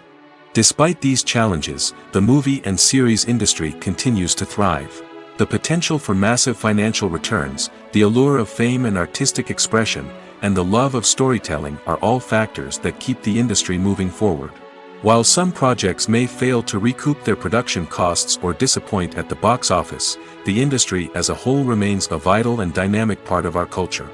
Despite these challenges, the movie and series industry continues to thrive. The potential for massive financial returns, the allure of fame and artistic expression, and the love of storytelling are all factors that keep the industry moving forward. While some projects may fail to recoup their production costs or disappoint at the box office, the industry as a whole remains a vital and dynamic part of our culture.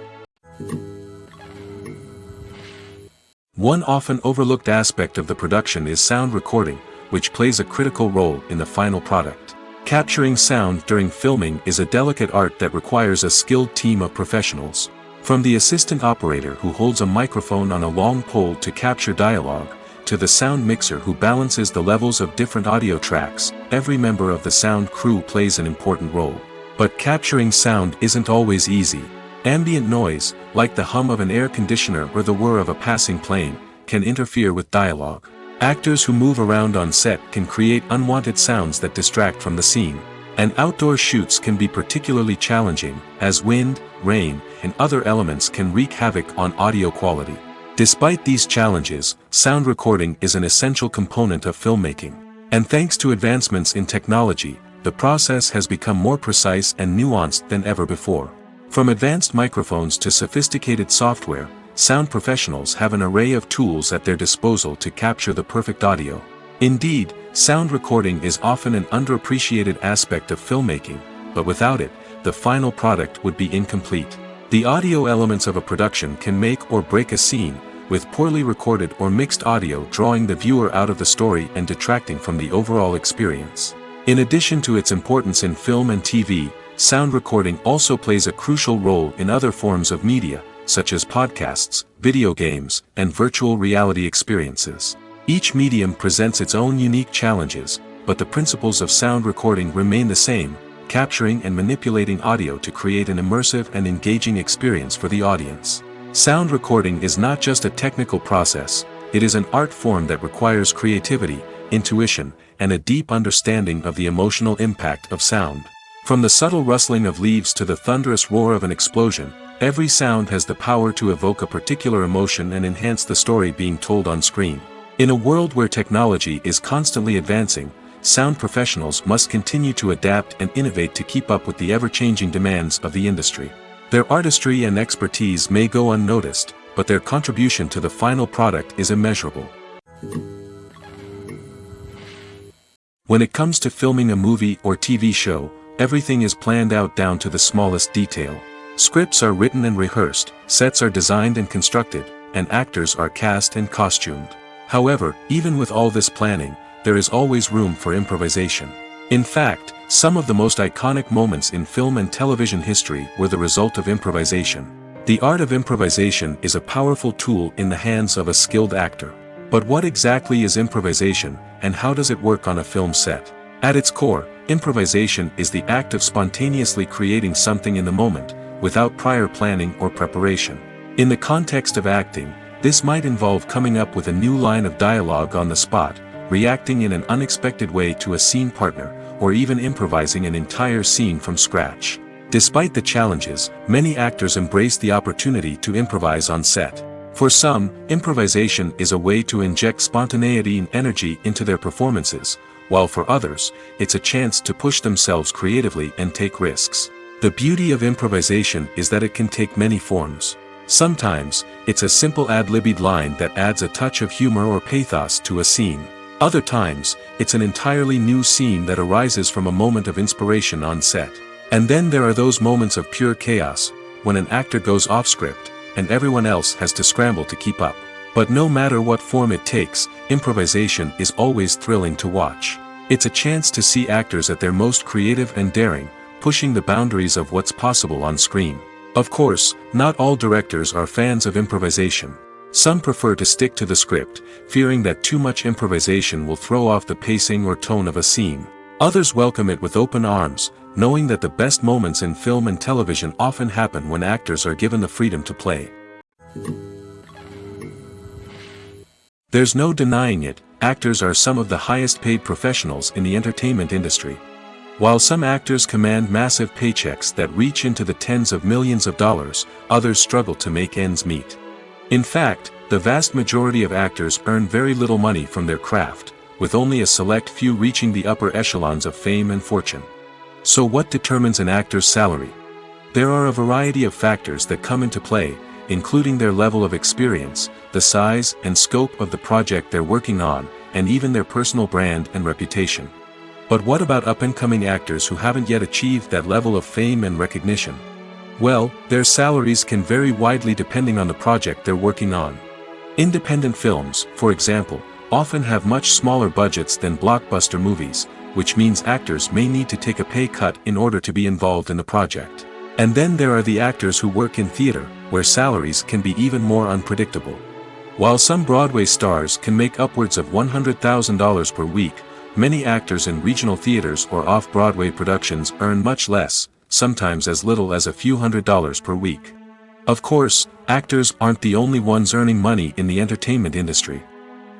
One often overlooked aspect of the production is sound recording, which plays a critical role in the final product. Capturing sound during filming is a delicate art that requires a skilled team of professionals. From the assistant operator who holds a microphone on a long pole to capture dialogue, to the sound mixer who balances the levels of different audio tracks, every member of the sound crew plays an important role. But capturing sound isn't always easy. Ambient noise, like the hum of an air conditioner or the whir of a passing plane, can interfere with dialogue. Actors who move around on set can create unwanted sounds that distract from the scene. And outdoor shoots can be particularly challenging, as wind, rain, and other elements can wreak havoc on audio quality. Despite these challenges, sound recording is an essential component of filmmaking. And thanks to advancements in technology, the process has become more precise and nuanced than ever before. From advanced microphones to sophisticated software, sound professionals have an array of tools at their disposal to capture the perfect audio. Indeed, sound recording is often an underappreciated aspect of filmmaking, but without it, the final product would be incomplete. The audio elements of a production can make or break a scene, with poorly recorded or mixed audio drawing the viewer out of the story and detracting from the overall experience. In addition to its importance in film and TV, sound recording also plays a crucial role in other forms of media, such as podcasts, video games, and virtual reality experiences. Each medium presents its own unique challenges, but the principles of sound recording remain the same, capturing and manipulating audio to create an immersive and engaging experience for the audience. Sound recording is not just a technical process, it is an art form that requires creativity, intuition, and a deep understanding of the emotional impact of sound. From the subtle rustling of leaves to the thunderous roar of an explosion, every sound has the power to evoke a particular emotion and enhance the story being told on screen. In a world where technology is constantly advancing, sound professionals must continue to adapt and innovate to keep up with the ever-changing demands of the industry. Their artistry and expertise may go unnoticed, but their contribution to the final product is immeasurable. When it comes to filming a movie or TV show, everything is planned out down to the smallest detail. Scripts are written and rehearsed, sets are designed and constructed, and actors are cast and costumed. However, even with all this planning, there is always room for improvisation. In fact, some of the most iconic moments in film and television history were the result of improvisation. The art of improvisation is a powerful tool in the hands of a skilled actor. But what exactly is improvisation, and how does it work on a film set? At its core, improvisation is the act of spontaneously creating something in the moment, without prior planning or preparation. In the context of acting, this might involve coming up with a new line of dialogue on the spot, reacting in an unexpected way to a scene partner, or even improvising an entire scene from scratch. Despite the challenges, many actors embrace the opportunity to improvise on set. For some, improvisation is a way to inject spontaneity and energy into their performances, while for others, it's a chance to push themselves creatively and take risks. The beauty of improvisation is that it can take many forms. Sometimes, it's a simple ad-libbed line that adds a touch of humor or pathos to a scene. Other times, it's an entirely new scene that arises from a moment of inspiration on set. And then there are those moments of pure chaos, when an actor goes off script, and everyone else has to scramble to keep up. But no matter what form it takes, improvisation is always thrilling to watch. It's a chance to see actors at their most creative and daring, pushing the boundaries of what's possible on screen. Of course, not all directors are fans of improvisation. Some prefer to stick to the script, fearing that too much improvisation will throw off the pacing or tone of a scene. Others welcome it with open arms, knowing that the best moments in film and television often happen when actors are given the freedom to play. There's no denying it, actors are some of the highest paid professionals in the entertainment industry. While some actors command massive paychecks that reach into the tens of millions of dollars, others struggle to make ends meet. In fact, the vast majority of actors earn very little money from their craft, with only a select few reaching the upper echelons of fame and fortune. So what determines an actor's salary? There are a variety of factors that come into play, including their level of experience, the size and scope of the project they're working on, and even their personal brand and reputation. But what about up-and-coming actors who haven't yet achieved that level of fame and recognition? Well, their salaries can vary widely depending on the project they're working on. Independent films, for example, often have much smaller budgets than blockbuster movies, which means actors may need to take a pay cut in order to be involved in the project. And then there are the actors who work in theater, where salaries can be even more unpredictable. While some Broadway stars can make upwards of $100,000 per week, many actors in regional theaters or off-Broadway productions earn much less, sometimes as little as a few $100s per week. Of course, actors aren't the only ones earning money in the entertainment industry.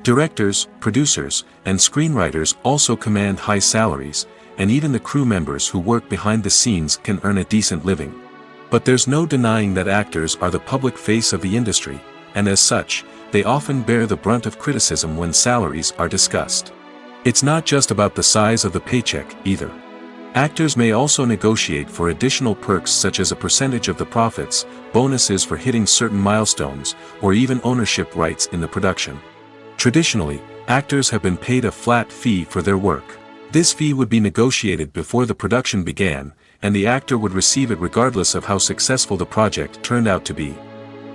Directors, producers, and screenwriters also command high salaries, and even the crew members who work behind the scenes can earn a decent living. But there's no denying that actors are the public face of the industry, and as such, they often bear the brunt of criticism when salaries are discussed. It's not just about the size of the paycheck, either. Actors may also negotiate for additional perks such as a percentage of the profits, bonuses for hitting certain milestones, or even ownership rights in the production. Traditionally, actors have been paid a flat fee for their work. This fee would be negotiated before the production began, and the actor would receive it regardless of how successful the project turned out to be.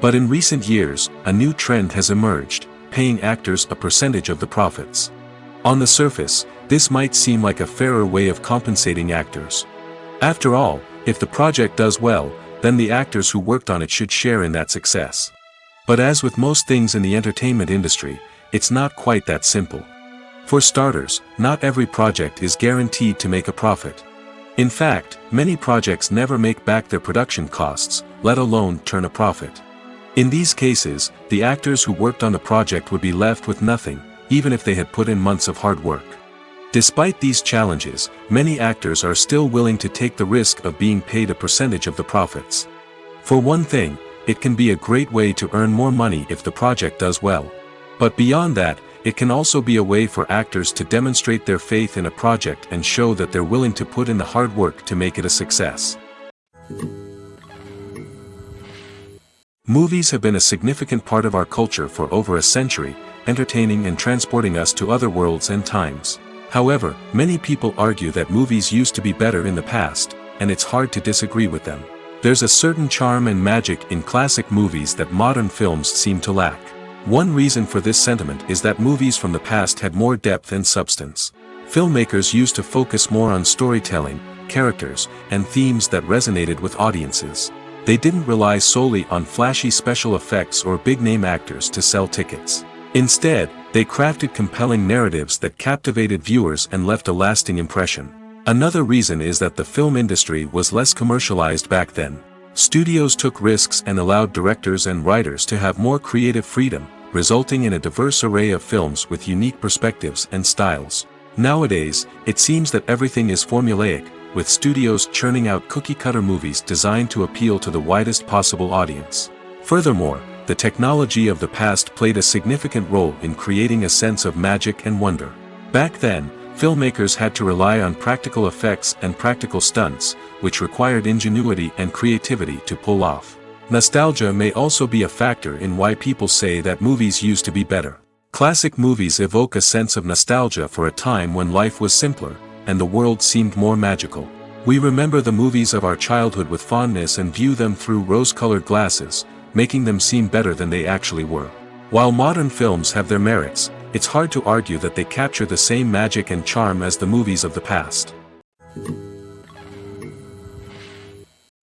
But in recent years, a new trend has emerged, paying actors a percentage of the profits. On the surface, this might seem like a fairer way of compensating actors. After all, if the project does well, then the actors who worked on it should share in that success. But as with most things in the entertainment industry, it's not quite that simple. For starters, not every project is guaranteed to make a profit. In fact, many projects never make back their production costs, let alone turn a profit. In these cases, the actors who worked on the project would be left with nothing, even if they had put in months of hard work. Despite these challenges, many actors are still willing to take the risk of being paid a percentage of the profits. For one thing, it can be a great way to earn more money if the project does well. But beyond that, it can also be a way for actors to demonstrate their faith in a project and show that they're willing to put in the hard work to make it a success. Movies have been a significant part of our culture for over a century, entertaining and transporting us to other worlds and times. However, many people argue that movies used to be better in the past, and it's hard to disagree with them. There's a certain charm and magic in classic movies that modern films seem to lack. One reason for this sentiment is that movies from the past had more depth and substance. Filmmakers used to focus more on storytelling, characters, and themes that resonated with audiences. They didn't rely solely on flashy special effects or big-name actors to sell tickets. Instead, they crafted compelling narratives that captivated viewers and left a lasting impression. Another reason is that the film industry was less commercialized back then. Studios took risks and allowed directors and writers to have more creative freedom, resulting in a diverse array of films with unique perspectives and styles. Nowadays, it seems that everything is formulaic, with studios churning out cookie-cutter movies designed to appeal to the widest possible audience. Furthermore, the technology of the past played a significant role in creating a sense of magic and wonder. Back then, filmmakers had to rely on practical effects and practical stunts, which required ingenuity and creativity to pull off. Nostalgia may also be a factor in why people say that movies used to be better. Classic movies evoke a sense of nostalgia for a time when life was simpler, and the world seemed more magical. We remember the movies of our childhood with fondness and view them through rose-colored glasses, making them seem better than they actually were. While modern films have their merits, it's hard to argue that they capture the same magic and charm as the movies of the past.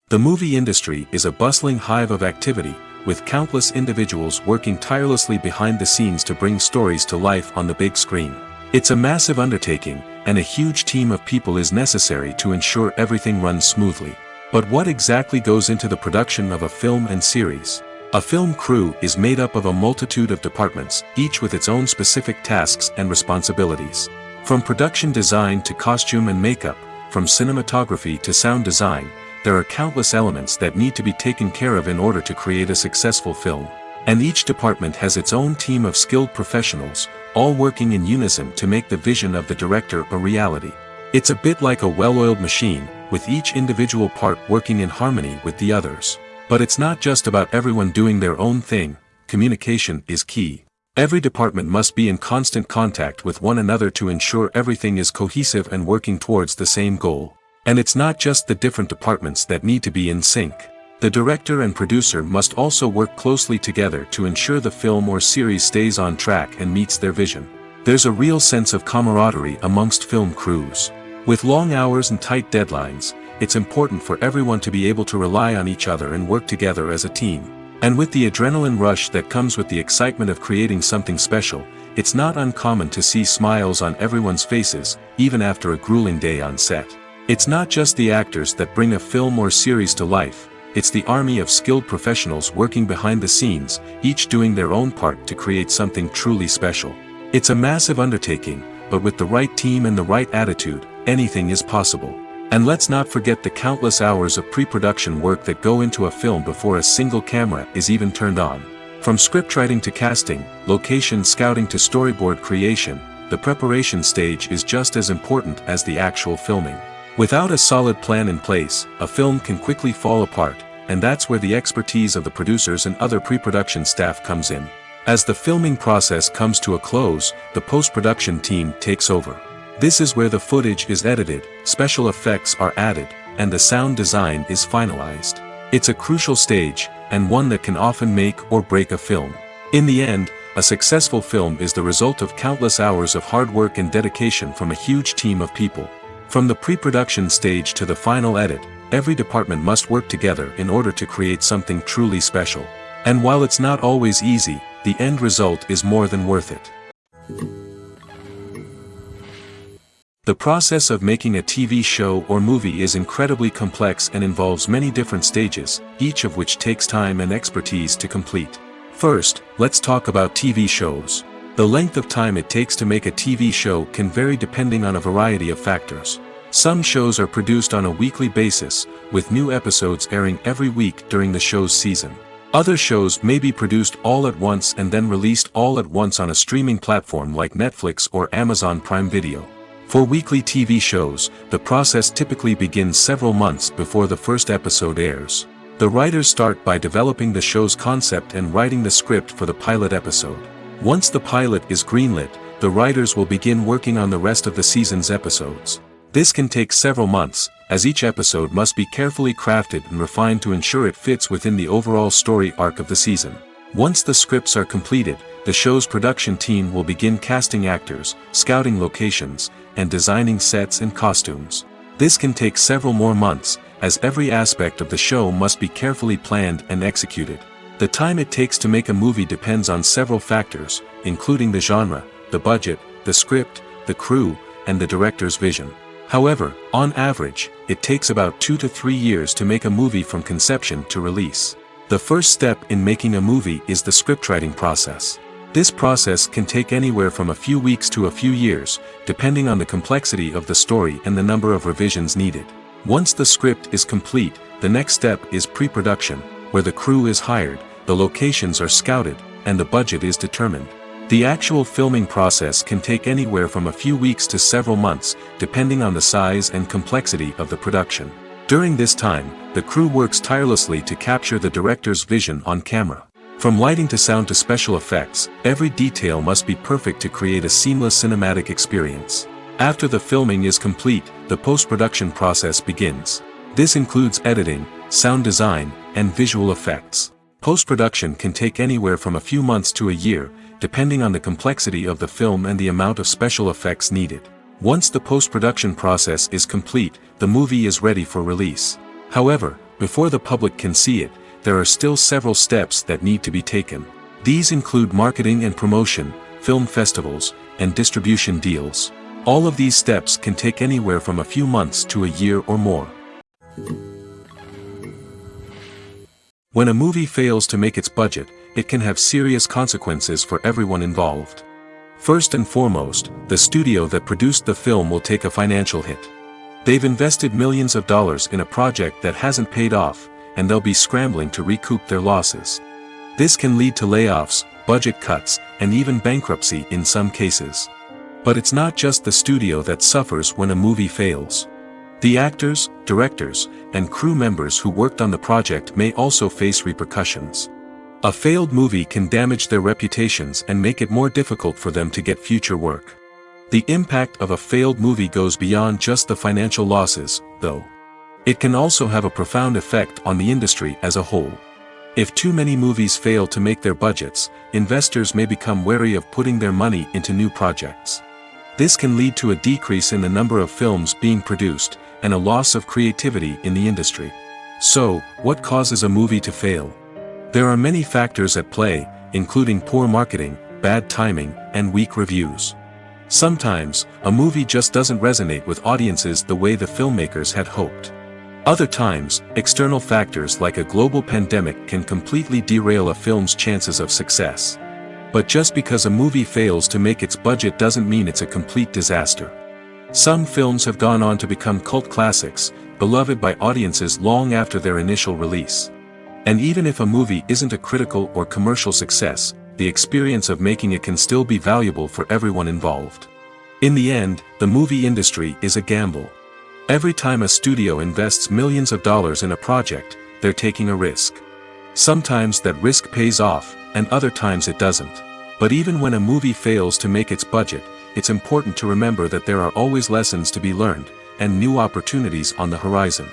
The movie industry is a bustling hive of activity, with countless individuals working tirelessly behind the scenes to bring stories to life on the big screen. It's a massive undertaking, and a huge team of people is necessary to ensure everything runs smoothly. But what exactly goes into the production of a film and series? A film crew is made up of a multitude of departments, each with its own specific tasks and responsibilities. From production design to costume and makeup, from cinematography to sound design, there are countless elements that need to be taken care of in order to create a successful film. And each department has its own team of skilled professionals, all working in unison to make the vision of the director a reality. It's a bit like a well-oiled machine, with each individual part working in harmony with the others. But it's not just about everyone doing their own thing, communication is key. Every department must be in constant contact with one another to ensure everything is cohesive and working towards the same goal. And it's not just the different departments that need to be in sync. The director and producer must also work closely together to ensure the film or series stays on track and meets their vision. There's a real sense of camaraderie amongst film crews. With long hours and tight deadlines, it's important for everyone to be able to rely on each other and work together as a team. And with the adrenaline rush that comes with the excitement of creating something special, it's not uncommon to see smiles on everyone's faces, even after a grueling day on set. It's not just the actors that bring a film or series to life, it's the army of skilled professionals working behind the scenes, each doing their own part to create something truly special. It's a massive undertaking, but with the right team and the right attitude, anything is possible. And let's not forget the countless hours of pre-production work that go into a film before a single camera is even turned on. From scriptwriting to casting, location scouting to storyboard creation, the preparation stage is just as important as the actual filming. Without a solid plan in place, a film can quickly fall apart, and that's where the expertise of the producers and other pre-production staff comes in. As the filming process comes to a close, the post-production team takes over. This is where the footage is edited, special effects are added, and the sound design is finalized. It's a crucial stage, and one that can often make or break a film. In the end, a successful film is the result of countless hours of hard work and dedication from a huge team of people. From the pre-production stage to the final edit, every department must work together in order to create something truly special. And while it's not always easy, the end result is more than worth it. The process of making a TV show or movie is incredibly complex and involves many different stages, each of which takes time and expertise to complete. First, let's talk about TV shows. The length of time it takes to make a TV show can vary depending on a variety of factors. Some shows are produced on a weekly basis, with new episodes airing every week during the show's season. Other shows may be produced all at once and then released all at once on a streaming platform like Netflix or Amazon Prime Video. For weekly TV shows, the process typically begins several months before the first episode airs. The writers start by developing the show's concept and writing the script for the pilot episode. Once the pilot is greenlit, the writers will begin working on the rest of the season's episodes. This can take several months, as each episode must be carefully crafted and refined to ensure it fits within the overall story arc of the season. Once the scripts are completed, the show's production team will begin casting actors, scouting locations, and designing sets and costumes. This can take several more months, as every aspect of the show must be carefully planned and executed. The time it takes to make a movie depends on several factors, including the genre, the budget, the script, the crew, and the director's vision. However, on average, it takes about 2 to 3 years to make a movie from conception to release. The first step in making a movie is the scriptwriting process. This process can take anywhere from a few weeks to a few years, depending on the complexity of the story and the number of revisions needed. Once the script is complete, the next step is pre-production, where the crew is hired, the locations are scouted, and the budget is determined. The actual filming process can take anywhere from a few weeks to several months, depending on the size and complexity of the production. During this time, the crew works tirelessly to capture the director's vision on camera. From lighting to sound to special effects, every detail must be perfect to create a seamless cinematic experience. After the filming is complete, the post-production process begins. This includes editing, sound design, and visual effects. Post-production can take anywhere from a few months to a year, depending on the complexity of the film and the amount of special effects needed. Once the post-production process is complete, the movie is ready for release. However, before the public can see it, there are still several steps that need to be taken. These include marketing and promotion, film festivals, and distribution deals. All of these steps can take anywhere from a few months to a year or more. When a movie fails to make its budget, it can have serious consequences for everyone involved. First and foremost, the studio that produced the film will take a financial hit. They've invested millions of dollars in a project that hasn't paid off, and they'll be scrambling to recoup their losses. This can lead to layoffs, budget cuts, and even bankruptcy in some cases. But it's not just the studio that suffers when a movie fails. The actors, directors, and crew members who worked on the project may also face repercussions. A failed movie can damage their reputations and make it more difficult for them to get future work. The impact of a failed movie goes beyond just the financial losses, though. It can also have a profound effect on the industry as a whole. If too many movies fail to make their budgets, investors may become wary of putting their money into new projects. This can lead to a decrease in the number of films being produced, and a loss of creativity in the industry. So, what causes a movie to fail? There are many factors at play, including poor marketing, bad timing, and weak reviews. Sometimes, a movie just doesn't resonate with audiences the way the filmmakers had hoped. Other times, external factors like a global pandemic can completely derail a film's chances of success. But just because a movie fails to make its budget doesn't mean it's a complete disaster. Some films have gone on to become cult classics, beloved by audiences long after their initial release. And even if a movie isn't a critical or commercial success, the experience of making it can still be valuable for everyone involved. In the end, the movie industry is a gamble. Every time a studio invests millions of dollars in a project, they're taking a risk. Sometimes that risk pays off, and other times it doesn't. But even when a movie fails to make its budget, it's important to remember that there are always lessons to be learned, and new opportunities on the horizon.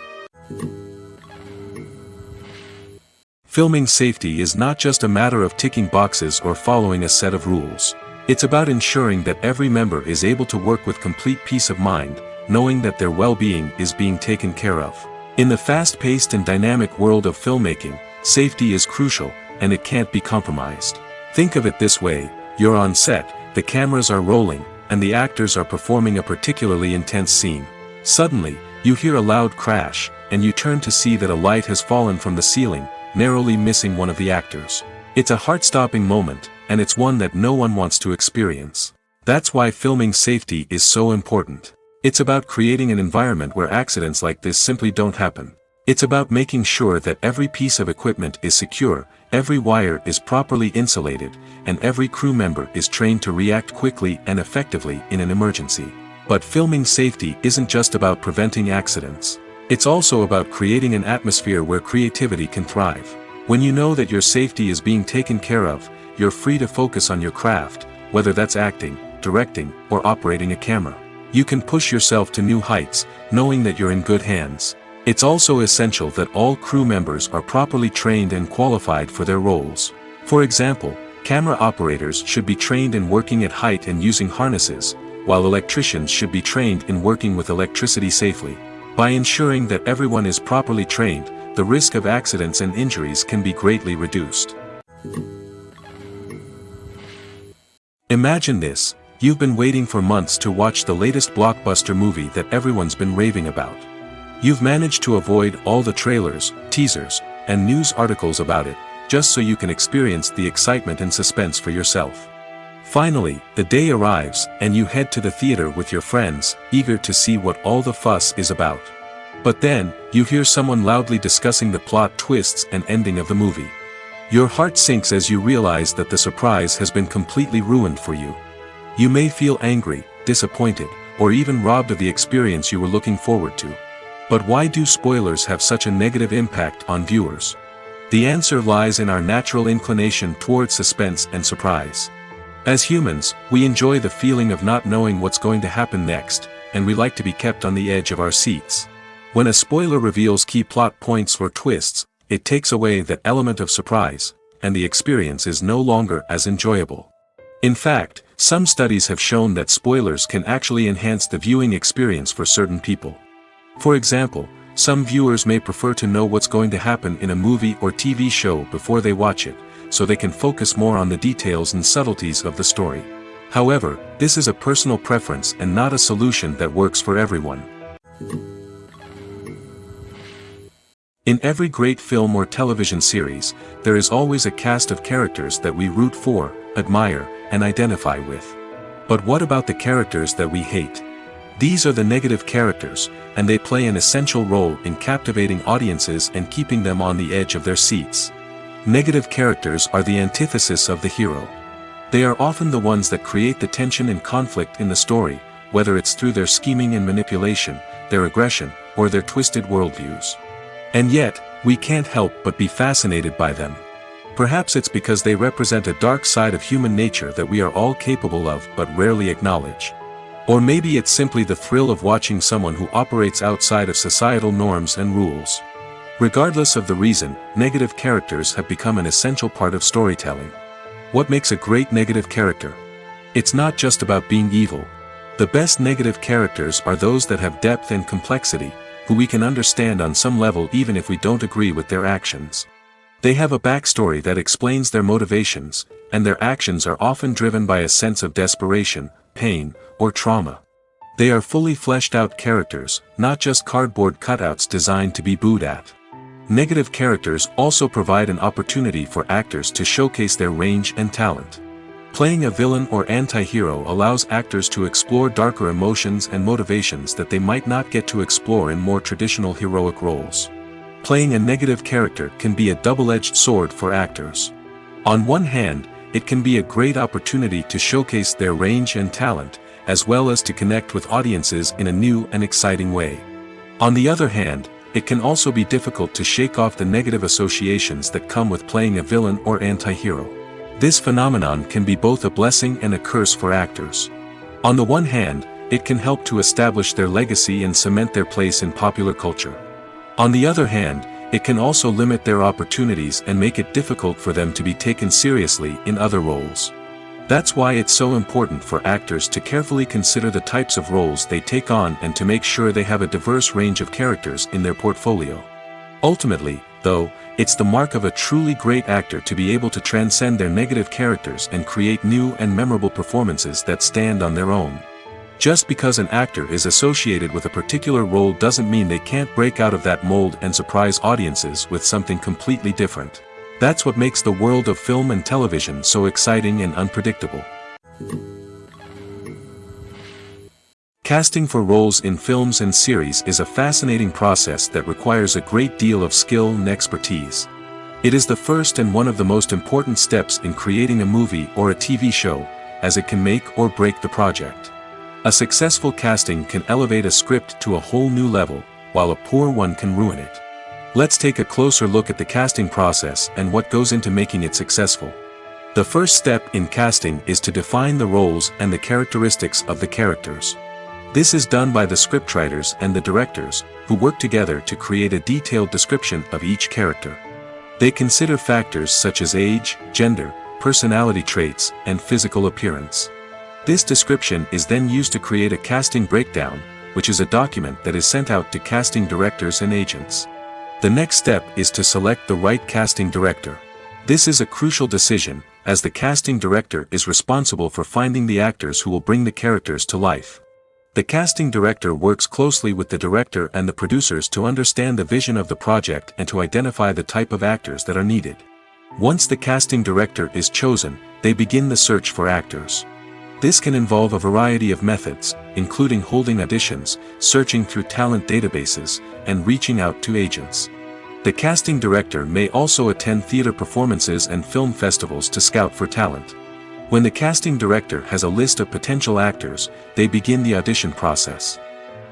Filming safety is not just a matter of ticking boxes or following a set of rules. It's about ensuring that every member is able to work with complete peace of mind, knowing that their well-being is being taken care of. In the fast-paced and dynamic world of filmmaking, safety is crucial, and it can't be compromised. Think of it this way: you're on set, the cameras are rolling, and the actors are performing a particularly intense scene. Suddenly, you hear a loud crash, and you turn to see that a light has fallen from the ceiling, narrowly missing one of the actors. It's a heart-stopping moment, and it's one that no one wants to experience. That's why filming safety is so important. It's about creating an environment where accidents like this simply don't happen. It's about making sure that every piece of equipment is secure, every wire is properly insulated, and every crew member is trained to react quickly and effectively in an emergency. But filming safety isn't just about preventing accidents. It's also about creating an atmosphere where creativity can thrive. When you know that your safety is being taken care of, you're free to focus on your craft, whether that's acting, directing, or operating a camera. You can push yourself to new heights, knowing that you're in good hands. It's also essential that all crew members are properly trained and qualified for their roles. For example, camera operators should be trained in working at height and using harnesses, while electricians should be trained in working with electricity safely. By ensuring that everyone is properly trained, the risk of accidents and injuries can be greatly reduced. Imagine this: you've been waiting for months to watch the latest blockbuster movie that everyone's been raving about. You've managed to avoid all the trailers, teasers, and news articles about it, just so you can experience the excitement and suspense for yourself. Finally, the day arrives, and you head to the theater with your friends, eager to see what all the fuss is about. But then, you hear someone loudly discussing the plot twists and ending of the movie. Your heart sinks as you realize that the surprise has been completely ruined for you. You may feel angry, disappointed, or even robbed of the experience you were looking forward to. But why do spoilers have such a negative impact on viewers? The answer lies in our natural inclination toward suspense and surprise. As humans, we enjoy the feeling of not knowing what's going to happen next, and we like to be kept on the edge of our seats. When a spoiler reveals key plot points or twists, it takes away that element of surprise, and the experience is no longer as enjoyable. In fact, some studies have shown that spoilers can actually enhance the viewing experience for certain people. For example, some viewers may prefer to know what's going to happen in a movie or TV show before they watch it, so they can focus more on the details and subtleties of the story. However, this is a personal preference and not a solution that works for everyone. In every great film or television series, there is always a cast of characters that we root for, admire, and identify with. But what about the characters that we hate? These are the negative characters, and they play an essential role in captivating audiences and keeping them on the edge of their seats. Negative characters are the antithesis of the hero. They are often the ones that create the tension and conflict in the story, whether it's through their scheming and manipulation, their aggression, or their twisted worldviews. And yet, we can't help but be fascinated by them. Perhaps it's because they represent a dark side of human nature that we are all capable of but rarely acknowledge. Or maybe it's simply the thrill of watching someone who operates outside of societal norms and rules. Regardless of the reason, negative characters have become an essential part of storytelling. What makes a great negative character? It's not just about being evil. The best negative characters are those that have depth and complexity, who we can understand on some level even if we don't agree with their actions. They have a backstory that explains their motivations, and their actions are often driven by a sense of desperation, pain, or trauma. They are fully fleshed out characters, not just cardboard cutouts designed to be booed at. Negative characters also provide an opportunity for actors to showcase their range and talent. Playing a villain or anti-hero allows actors to explore darker emotions and motivations that they might not get to explore in more traditional heroic roles. Playing a negative character can be a double-edged sword for actors. On one hand, it can be a great opportunity to showcase their range and talent, as well as to connect with audiences in a new and exciting way. On the other hand, it can also be difficult to shake off the negative associations that come with playing a villain or anti-hero. This phenomenon can be both a blessing and a curse for actors. On the one hand, it can help to establish their legacy and cement their place in popular culture. On the other hand, it can also limit their opportunities and make it difficult for them to be taken seriously in other roles. That's why it's so important for actors to carefully consider the types of roles they take on and to make sure they have a diverse range of characters in their portfolio. Ultimately, though, it's the mark of a truly great actor to be able to transcend their negative characters and create new and memorable performances that stand on their own. Just because an actor is associated with a particular role doesn't mean they can't break out of that mold and surprise audiences with something completely different. That's what makes the world of film and television so exciting and unpredictable. Casting for roles in films and series is a fascinating process that requires a great deal of skill and expertise. It is the first and one of the most important steps in creating a movie or a TV show, as it can make or break the project. A successful casting can elevate a script to a whole new level, while a poor one can ruin it. Let's take a closer look at the casting process and what goes into making it successful. The first step in casting is to define the roles and the characteristics of the characters. This is done by the scriptwriters and the directors, who work together to create a detailed description of each character. They consider factors such as age, gender, personality traits, and physical appearance. This description is then used to create a casting breakdown, which is a document that is sent out to casting directors and agents. The next step is to select the right casting director. This is a crucial decision, as the casting director is responsible for finding the actors who will bring the characters to life. The casting director works closely with the director and the producers to understand the vision of the project and to identify the type of actors that are needed. Once the casting director is chosen, they begin the search for actors. This can involve a variety of methods, including holding auditions, searching through talent databases, and reaching out to agents. The casting director may also attend theater performances and film festivals to scout for talent. When the casting director has a list of potential actors, they begin the audition process.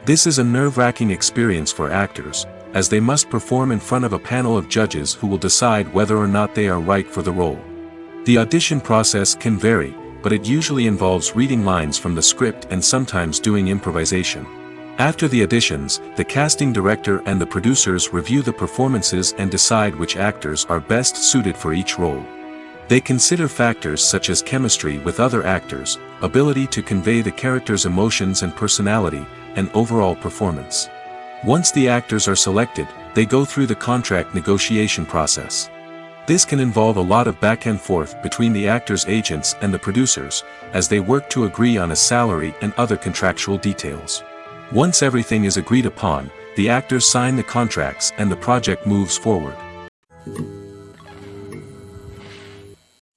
This is a nerve-wracking experience for actors, as they must perform in front of a panel of judges who will decide whether or not they are right for the role. The audition process can vary, but it usually involves reading lines from the script and sometimes doing improvisation. After the auditions, the casting director and the producers review the performances and decide which actors are best suited for each role. They consider factors such as chemistry with other actors, ability to convey the character's emotions and personality, and overall performance. Once the actors are selected, they go through the contract negotiation process. This can involve a lot of back and forth between the actors' agents and the producers, as they work to agree on a salary and other contractual details. Once everything is agreed upon, the actors sign the contracts and the project moves forward.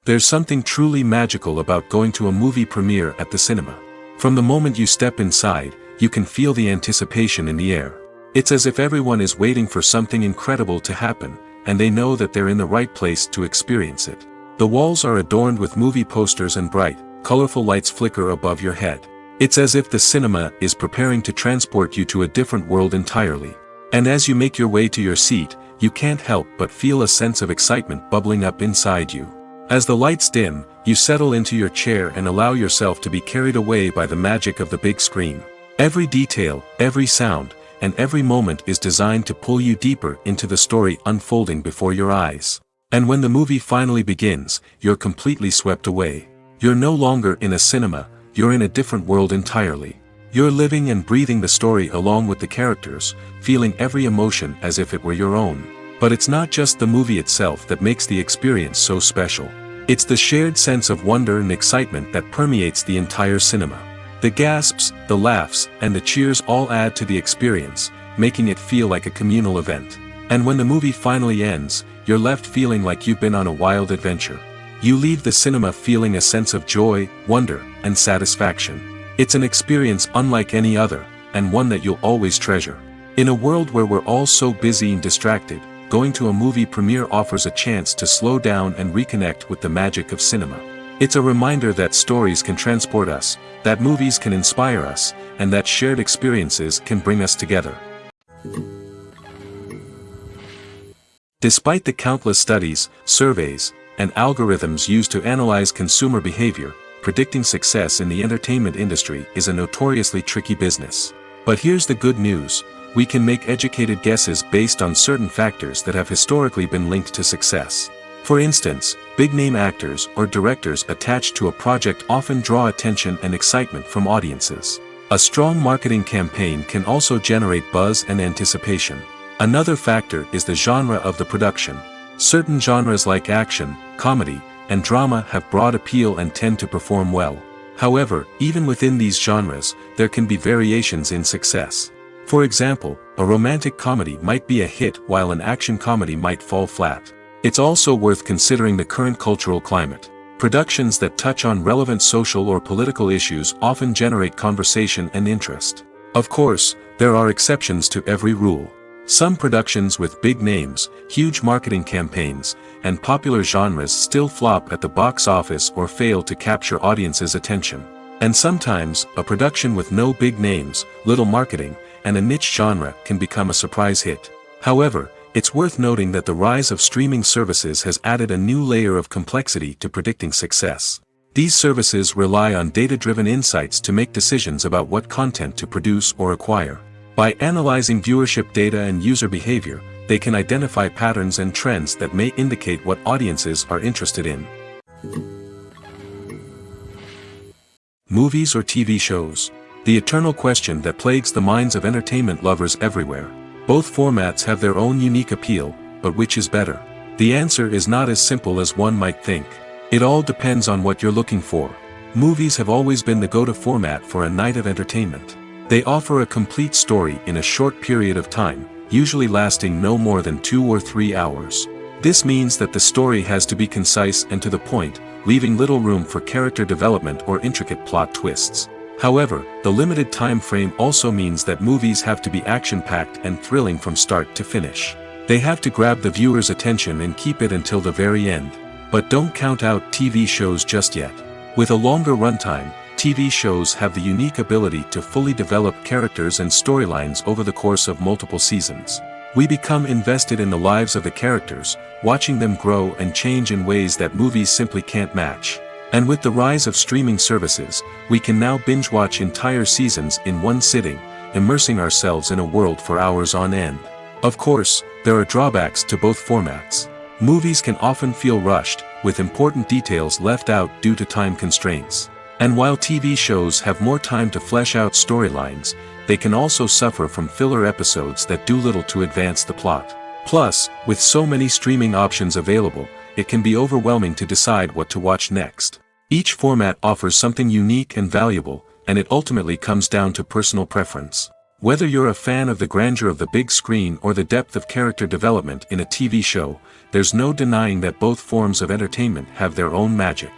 There's something truly magical about going to a movie premiere at the cinema. From the moment you step inside, you can feel the anticipation in the air. It's as if everyone is waiting for something incredible to happen, and they know that they're in the right place to experience it. The walls are adorned with movie posters and bright, colorful lights flicker above your head. It's as if the cinema is preparing to transport you to a different world entirely. And as you make your way to your seat, you can't help but feel a sense of excitement bubbling up inside you. As the lights dim, you settle into your chair and allow yourself to be carried away by the magic of the big screen. Every detail, every sound, and every moment is designed to pull you deeper into the story unfolding before your eyes. And when the movie finally begins, you're completely swept away. You're no longer in a cinema, you're in a different world entirely. You're living and breathing the story along with the characters, feeling every emotion as if it were your own. But it's not just the movie itself that makes the experience so special. It's the shared sense of wonder and excitement that permeates the entire cinema. The gasps, the laughs, and the cheers all add to the experience, making it feel like a communal event. And when the movie finally ends, you're left feeling like you've been on a wild adventure. You leave the cinema feeling a sense of joy, wonder, and satisfaction. It's an experience unlike any other, and one that you'll always treasure. In a world where we're all so busy and distracted, going to a movie premiere offers a chance to slow down and reconnect with the magic of cinema. It's a reminder that stories can transport us, that movies can inspire us, and that shared experiences can bring us together. Despite the countless studies, surveys, and algorithms used to analyze consumer behavior, predicting success in the entertainment industry is a notoriously tricky business. But here's the good news: we can make educated guesses based on certain factors that have historically been linked to success. For instance, big-name actors or directors attached to a project often draw attention and excitement from audiences. A strong marketing campaign can also generate buzz and anticipation. Another factor is the genre of the production. Certain genres like action, comedy, and drama have broad appeal and tend to perform well. However, even within these genres, there can be variations in success. For example, a romantic comedy might be a hit while an action comedy might fall flat. It's also worth considering the current cultural climate. Productions that touch on relevant social or political issues often generate conversation and interest. Of course, there are exceptions to every rule. Some productions with big names, huge marketing campaigns, and popular genres still flop at the box office or fail to capture audiences' attention. And sometimes, a production with no big names, little marketing, and a niche genre can become a surprise hit. However, it's worth noting that the rise of streaming services has added a new layer of complexity to predicting success. These services rely on data-driven insights to make decisions about what content to produce or acquire. By analyzing viewership data and user behavior, they can identify patterns and trends that may indicate what audiences are interested in. Movies or TV shows? The eternal question that plagues the minds of entertainment lovers everywhere. Both formats have their own unique appeal, but which is better? The answer is not as simple as one might think. It all depends on what you're looking for. Movies have always been the go-to format for a night of entertainment. They offer a complete story in a short period of time, usually lasting no more than 2 or 3 hours. This means that the story has to be concise and to the point, leaving little room for character development or intricate plot twists. However, the limited time frame also means that movies have to be action-packed and thrilling from start to finish. They have to grab the viewer's attention and keep it until the very end. But don't count out TV shows just yet. With a longer runtime, TV shows have the unique ability to fully develop characters and storylines over the course of multiple seasons. We become invested in the lives of the characters, watching them grow and change in ways that movies simply can't match. And with the rise of streaming services, we can now binge-watch entire seasons in one sitting, immersing ourselves in a world for hours on end. Of course, there are drawbacks to both formats. Movies can often feel rushed, with important details left out due to time constraints. And while TV shows have more time to flesh out storylines, they can also suffer from filler episodes that do little to advance the plot. Plus, with so many streaming options available, it can be overwhelming to decide what to watch next. Each format offers something unique and valuable, and it ultimately comes down to personal preference. Whether you're a fan of the grandeur of the big screen or the depth of character development in a TV show, there's no denying that both forms of entertainment have their own magic.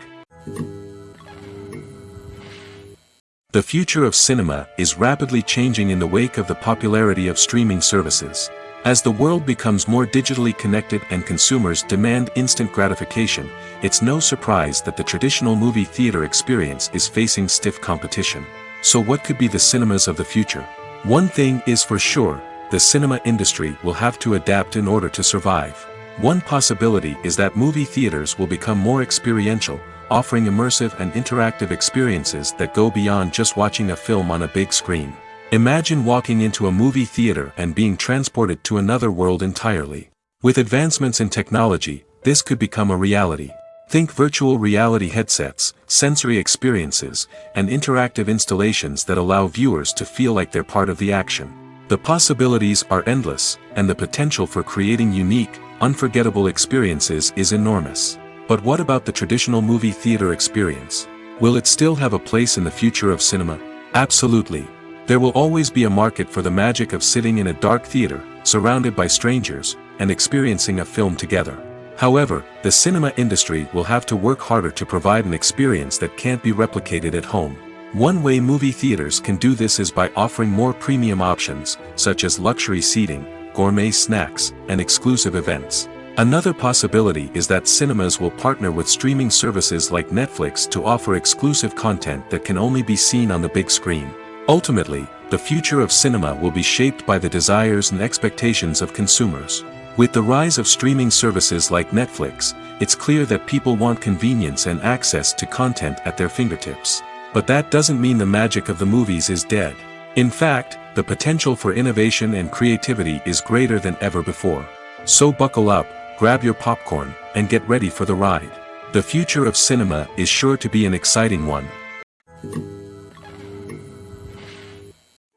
The future of cinema is rapidly changing in the wake of the popularity of streaming services. As the world becomes more digitally connected and consumers demand instant gratification, it's no surprise that the traditional movie theater experience is facing stiff competition. So what could be the cinemas of the future? One thing is for sure, the cinema industry will have to adapt in order to survive. One possibility is that movie theaters will become more experiential, offering immersive and interactive experiences that go beyond just watching a film on a big screen. Imagine walking into a movie theater and being transported to another world entirely. With advancements in technology, this could become a reality. Think virtual reality headsets, sensory experiences, and interactive installations that allow viewers to feel like they're part of the action. The possibilities are endless, and the potential for creating unique, unforgettable experiences is enormous. But what about the traditional movie theater experience? Will it still have a place in the future of cinema? Absolutely. There will always be a market for the magic of sitting in a dark theater, surrounded by strangers, and experiencing a film together. However, the cinema industry will have to work harder to provide an experience that can't be replicated at home. One way movie theaters can do this is by offering more premium options, such as luxury seating, gourmet snacks, and exclusive events. Another possibility is that cinemas will partner with streaming services like Netflix to offer exclusive content that can only be seen on the big screen. Ultimately, the future of cinema will be shaped by the desires and expectations of consumers. With the rise of streaming services like Netflix, it's clear that people want convenience and access to content at their fingertips. But that doesn't mean the magic of the movies is dead. In fact, the potential for innovation and creativity is greater than ever before. So buckle up, grab your popcorn, and get ready for the ride. The future of cinema is sure to be an exciting one.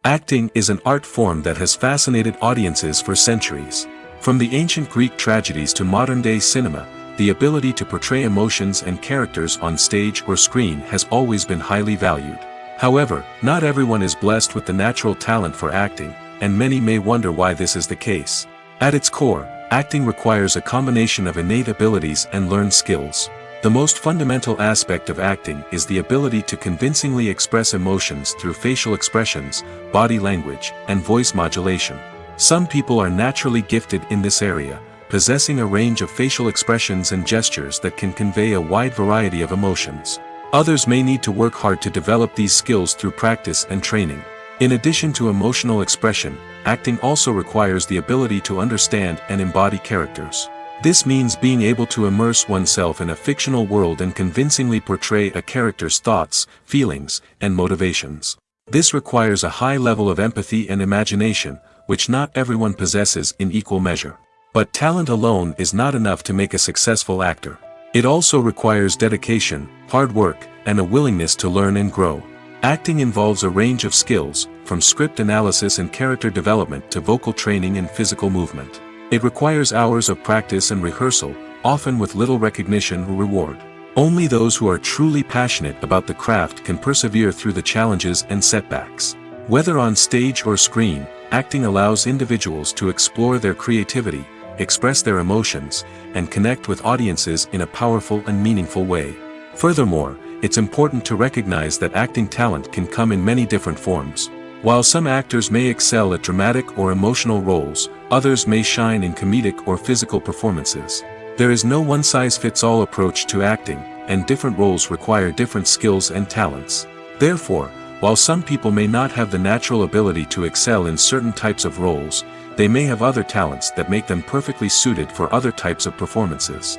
Acting is an art form that has fascinated audiences for centuries. From the ancient Greek tragedies to modern-day cinema, the ability to portray emotions and characters on stage or screen has always been highly valued. However, not everyone is blessed with the natural talent for acting, and many may wonder why this is the case. At its core, acting requires a combination of innate abilities and learned skills. The most fundamental aspect of acting is the ability to convincingly express emotions through facial expressions, body language, and voice modulation. Some people are naturally gifted in this area, possessing a range of facial expressions and gestures that can convey a wide variety of emotions. Others may need to work hard to develop these skills through practice and training. In addition to emotional expression, acting also requires the ability to understand and embody characters. This means being able to immerse oneself in a fictional world and convincingly portray a character's thoughts, feelings, and motivations. This requires a high level of empathy and imagination, which not everyone possesses in equal measure. But talent alone is not enough to make a successful actor. It also requires dedication, hard work, and a willingness to learn and grow. Acting involves a range of skills, from script analysis and character development to vocal training and physical movement. It requires hours of practice and rehearsal, often with little recognition or reward. Only those who are truly passionate about the craft can persevere through the challenges and setbacks. Whether on stage or screen, acting allows individuals to explore their creativity, express their emotions, and connect with audiences in a powerful and meaningful way. Furthermore, it's important to recognize that acting talent can come in many different forms. While some actors may excel at dramatic or emotional roles, others may shine in comedic or physical performances. There is no one-size-fits-all approach to acting, and different roles require different skills and talents. Therefore, while some people may not have the natural ability to excel in certain types of roles, they may have other talents that make them perfectly suited for other types of performances.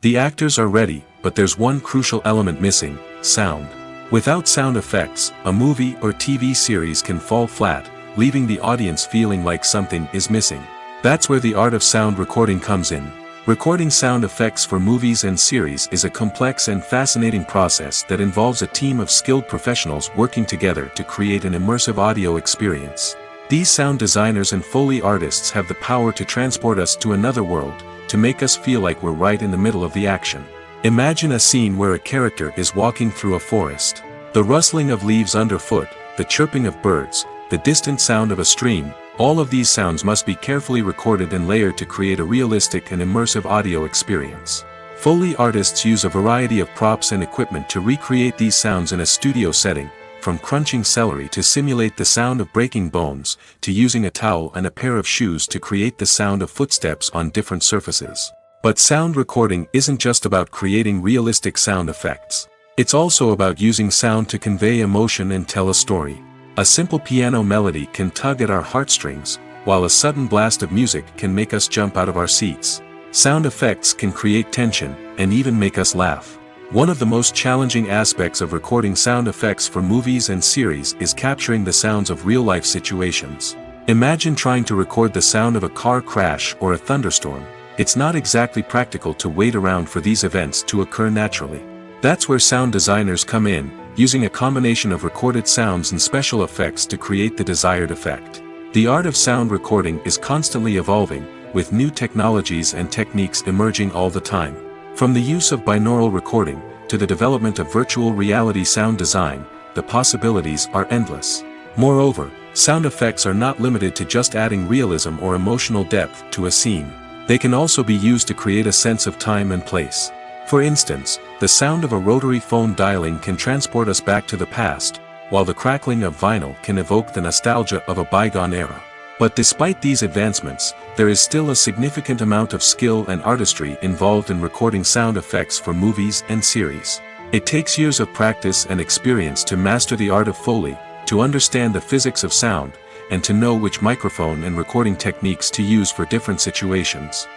The actors are ready, but there's one crucial element missing: sound. Without sound effects, a movie or TV series can fall flat, leaving the audience feeling like something is missing. That's where the art of sound recording comes in. Recording sound effects for movies and series is a complex and fascinating process that involves a team of skilled professionals working together to create an immersive audio experience. These sound designers and Foley artists have the power to transport us to another world, to make us feel like we're right in the middle of the action. Imagine a scene where a character is walking through a forest. The rustling of leaves underfoot, the chirping of birds, the distant sound of a stream, all of these sounds must be carefully recorded and layered to create a realistic and immersive audio experience. Foley artists use a variety of props and equipment to recreate these sounds in a studio setting, from crunching celery to simulate the sound of breaking bones, to using a towel and a pair of shoes to create the sound of footsteps on different surfaces. But sound recording isn't just about creating realistic sound effects. It's also about using sound to convey emotion and tell a story. A simple piano melody can tug at our heartstrings, while a sudden blast of music can make us jump out of our seats. Sound effects can create tension, and even make us laugh. One of the most challenging aspects of recording sound effects for movies and series is capturing the sounds of real-life situations. Imagine trying to record the sound of a car crash or a thunderstorm. It's not exactly practical to wait around for these events to occur naturally. That's where sound designers come in, using a combination of recorded sounds and special effects to create the desired effect. The art of sound recording is constantly evolving, with new technologies and techniques emerging all the time. From the use of binaural recording, to the development of virtual reality sound design, the possibilities are endless. Moreover, sound effects are not limited to just adding realism or emotional depth to a scene. They can also be used to create a sense of time and place. For instance, the sound of a rotary phone dialing can transport us back to the past, while the crackling of vinyl can evoke the nostalgia of a bygone era. But despite these advancements, there is still a significant amount of skill and artistry involved in recording sound effects for movies and series. It takes years of practice and experience to master the art of Foley, to understand the physics of sound, and to know which microphone and recording techniques to use for different situations.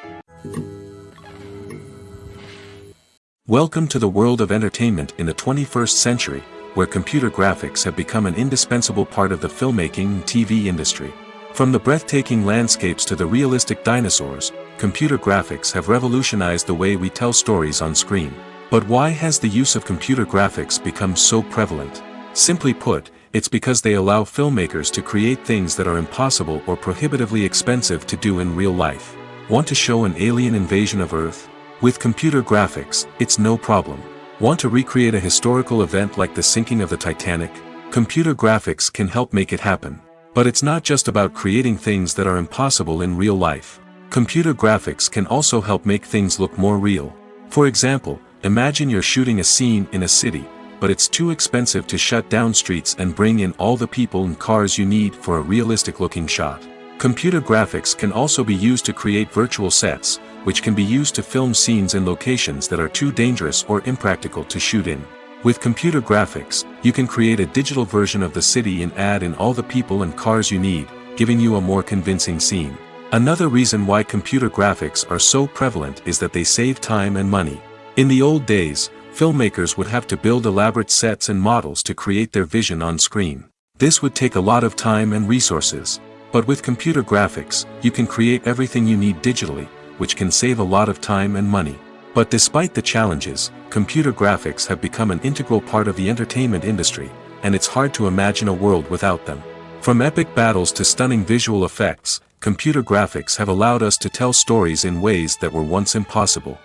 Welcome to the world of entertainment in the 21st century, where computer graphics have become an indispensable part of the filmmaking and TV industry. From the breathtaking landscapes to the realistic dinosaurs, computer graphics have revolutionized the way we tell stories on screen. But why has the use of computer graphics become so prevalent? Simply put, it's because they allow filmmakers to create things that are impossible or prohibitively expensive to do in real life. Want to show an alien invasion of Earth? With computer graphics, it's no problem. Want to recreate a historical event like the sinking of the Titanic? Computer graphics can help make it happen. But it's not just about creating things that are impossible in real life. Computer graphics can also help make things look more real. For example, imagine you're shooting a scene in a city, but it's too expensive to shut down streets and bring in all the people and cars you need for a realistic-looking shot. Computer graphics can also be used to create virtual sets, which can be used to film scenes in locations that are too dangerous or impractical to shoot in. With computer graphics, you can create a digital version of the city and add in all the people and cars you need, giving you a more convincing scene. Another reason why computer graphics are so prevalent is that they save time and money. In the old days, filmmakers would have to build elaborate sets and models to create their vision on screen. This would take a lot of time and resources. But with computer graphics, you can create everything you need digitally, which can save a lot of time and money. But despite the challenges, computer graphics have become an integral part of the entertainment industry, and it's hard to imagine a world without them. From epic battles to stunning visual effects, computer graphics have allowed us to tell stories in ways that were once impossible.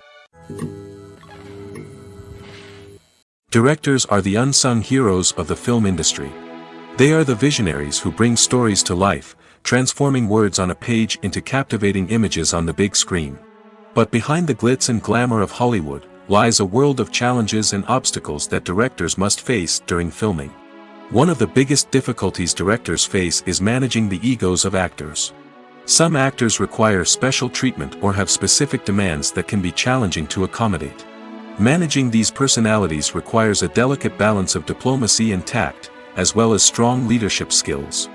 Directors are the unsung heroes of the film industry. They are the visionaries who bring stories to life, transforming words on a page into captivating images on the big screen. But behind the glitz and glamour of Hollywood, lies a world of challenges and obstacles that directors must face during filming. One of the biggest difficulties directors face is managing the egos of actors. Some actors require special treatment or have specific demands that can be challenging to accommodate. Managing these personalities requires a delicate balance of diplomacy and tact, as well as strong leadership skills.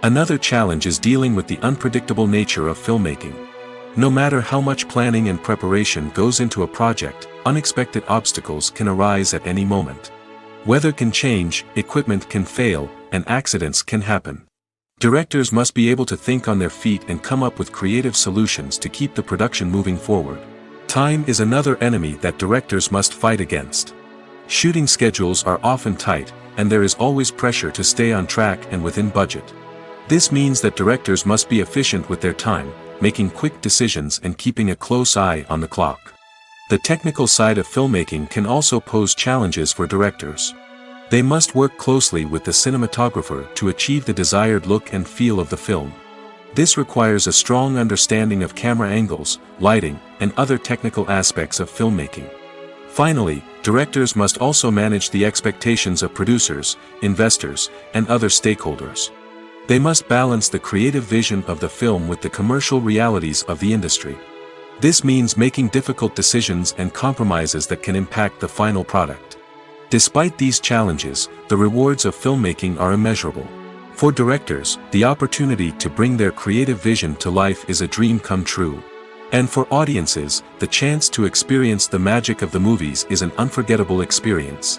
Another challenge is dealing with the unpredictable nature of filmmaking. No matter how much planning and preparation goes into a project, unexpected obstacles can arise at any moment. Weather can change, equipment can fail, and accidents can happen. Directors must be able to think on their feet and come up with creative solutions to keep the production moving forward. Time is another enemy that directors must fight against. Shooting schedules are often tight, and there is always pressure to stay on track and within budget. This means that directors must be efficient with their time, making quick decisions and keeping a close eye on the clock. The technical side of filmmaking can also pose challenges for directors. They must work closely with the cinematographer to achieve the desired look and feel of the film. This requires a strong understanding of camera angles, lighting, and other technical aspects of filmmaking. Finally, directors must also manage the expectations of producers, investors, and other stakeholders. They must balance the creative vision of the film with the commercial realities of the industry. This means making difficult decisions and compromises that can impact the final product. Despite these challenges, the rewards of filmmaking are immeasurable. For directors, the opportunity to bring their creative vision to life is a dream come true. And for audiences, the chance to experience the magic of the movies is an unforgettable experience.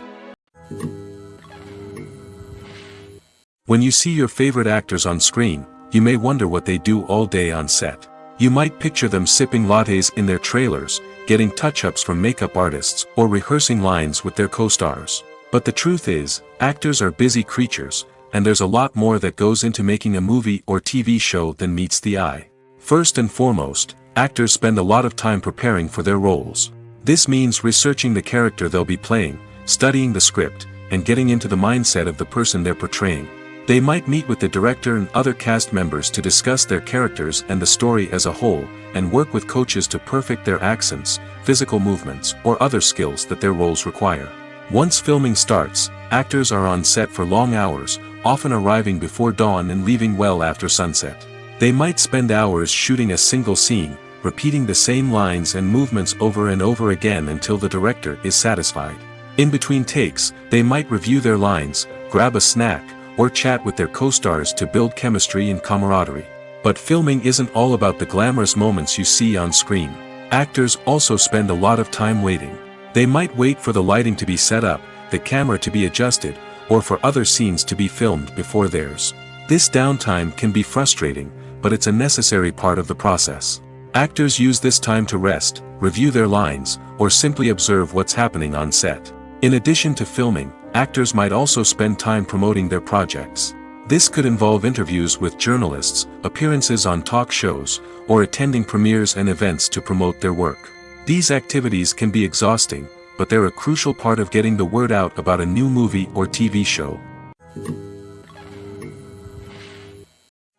When you see your favorite actors on screen, you may wonder what they do all day on set. You might picture them sipping lattes in their trailers, getting touch-ups from makeup artists, or rehearsing lines with their co-stars. But the truth is, actors are busy creatures, and there's a lot more that goes into making a movie or TV show than meets the eye. First and foremost, actors spend a lot of time preparing for their roles. This means researching the character they'll be playing, studying the script, and getting into the mindset of the person they're portraying. They might meet with the director and other cast members to discuss their characters and the story as a whole, and work with coaches to perfect their accents, physical movements, or other skills that their roles require. Once filming starts, actors are on set for long hours, often arriving before dawn and leaving well after sunset. They might spend hours shooting a single scene, repeating the same lines and movements over and over again until the director is satisfied. In between takes, they might review their lines, grab a snack, or chat with their co-stars to build chemistry and camaraderie. But filming isn't all about the glamorous moments you see on screen. Actors also spend a lot of time waiting. They might wait for the lighting to be set up, the camera to be adjusted, or for other scenes to be filmed before theirs. This downtime can be frustrating, but it's a necessary part of the process. Actors use this time to rest, review their lines, or simply observe what's happening on set. In addition to filming, actors might also spend time promoting their projects. This could involve interviews with journalists, appearances on talk shows, or attending premieres and events to promote their work. These activities can be exhausting, but they're a crucial part of getting the word out about a new movie or TV show.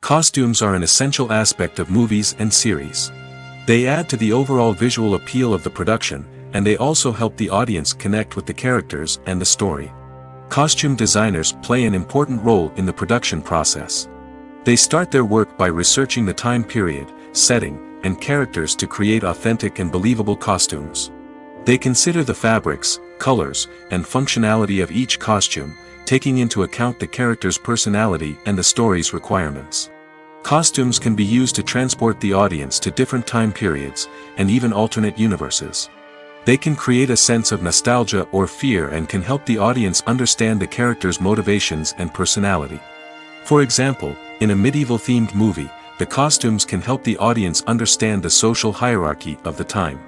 Costumes are an essential aspect of movies and series. They add to the overall visual appeal of the production, and they also help the audience connect with the characters and the story. Costume designers play an important role in the production process. They start their work by researching the time period, setting, and characters to create authentic and believable costumes. They consider the fabrics, colors, and functionality of each costume, taking into account the character's personality and the story's requirements. Costumes can be used to transport the audience to different time periods, and even alternate universes. They can create a sense of nostalgia or fear and can help the audience understand the character's motivations and personality. For example, in a medieval-themed movie, the costumes can help the audience understand the social hierarchy of the time.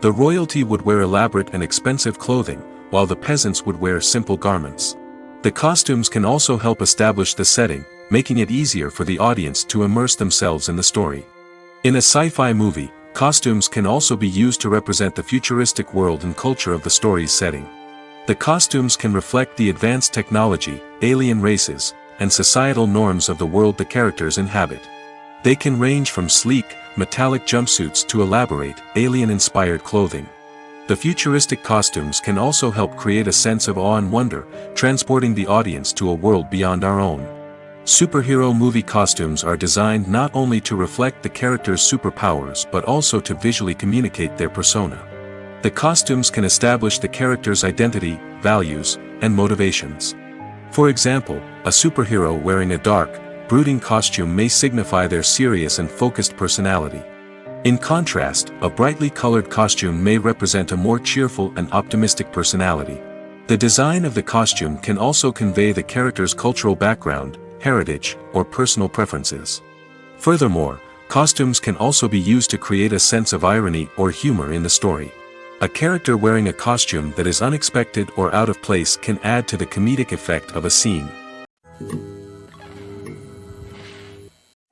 The royalty would wear elaborate and expensive clothing, while the peasants would wear simple garments. The costumes can also help establish the setting, making it easier for the audience to immerse themselves in the story. In a sci-fi movie, costumes can also be used to represent the futuristic world and culture of the story's setting. The costumes can reflect the advanced technology, alien races, and societal norms of the world the characters inhabit. They can range from sleek, metallic jumpsuits to elaborate, alien-inspired clothing. The futuristic costumes can also help create a sense of awe and wonder, transporting the audience to a world beyond our own. Superhero movie costumes are designed not only to reflect the character's superpowers but also to visually communicate their persona. The costumes can establish the character's identity, values, and motivations. For example, a superhero wearing a dark, brooding costume may signify their serious and focused personality. In contrast, a brightly colored costume may represent a more cheerful and optimistic personality. The design of the costume can also convey the character's cultural background, heritage, or personal preferences. Furthermore, costumes can also be used to create a sense of irony or humor in the story. A character wearing a costume that is unexpected or out of place can add to the comedic effect of a scene.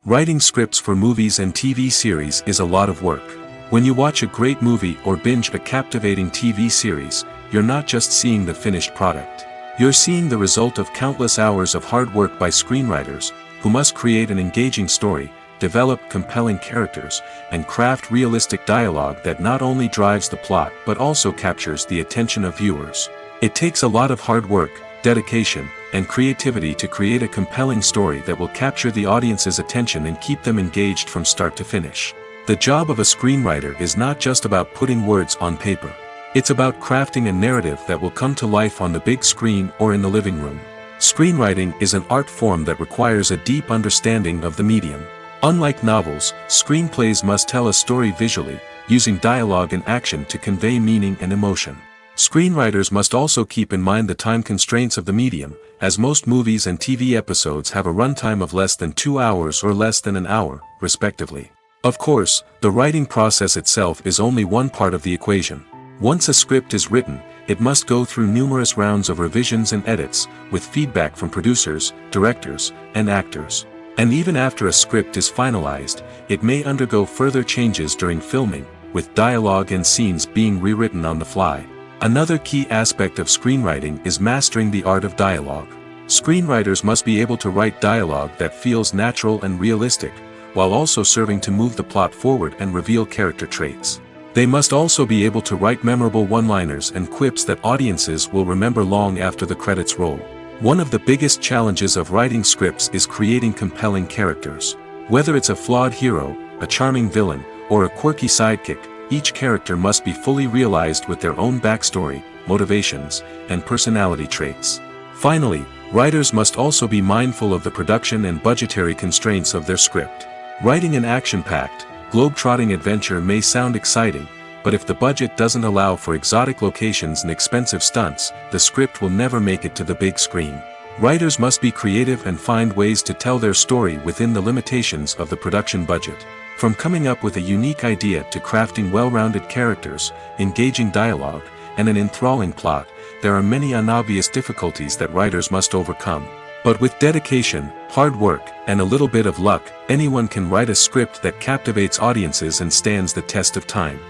Writing scripts for movies and TV series is a lot of work. When you watch a great movie or binge a captivating TV series, you're not just seeing the finished product. You're seeing the result of countless hours of hard work by screenwriters, who must create an engaging story, develop compelling characters, and craft realistic dialogue that not only drives the plot but also captures the attention of viewers. It takes a lot of hard work, dedication, and creativity to create a compelling story that will capture the audience's attention and keep them engaged from start to finish. The job of a screenwriter is not just about putting words on paper. It's about crafting a narrative that will come to life on the big screen or in the living room. Screenwriting is an art form that requires a deep understanding of the medium. Unlike novels, screenplays must tell a story visually, using dialogue and action to convey meaning and emotion. Screenwriters must also keep in mind the time constraints of the medium, as most movies and TV episodes have a runtime of less than 2 hours or less than an hour, respectively. Of course, the writing process itself is only one part of the equation. Once a script is written, it must go through numerous rounds of revisions and edits, with feedback from producers, directors, and actors. And even after a script is finalized, it may undergo further changes during filming, with dialogue and scenes being rewritten on the fly. Another key aspect of screenwriting is mastering the art of dialogue. Screenwriters must be able to write dialogue that feels natural and realistic, while also serving to move the plot forward and reveal character traits. They must also be able to write memorable one-liners and quips that audiences will remember long after the credits roll. One of the biggest challenges of writing scripts is creating compelling characters. Whether it's a flawed hero, a charming villain, or a quirky sidekick, each character must be fully realized with their own backstory, motivations, and personality traits. Finally, writers must also be mindful of the production and budgetary constraints of their script. Writing an action-packed, globe-trotting adventure may sound exciting, but if the budget doesn't allow for exotic locations and expensive stunts, the script will never make it to the big screen. Writers must be creative and find ways to tell their story within the limitations of the production budget. From coming up with a unique idea to crafting well-rounded characters, engaging dialogue, and an enthralling plot, there are many unobvious difficulties that writers must overcome. But with dedication, hard work, and a little bit of luck, anyone can write a script that captivates audiences and stands the test of time.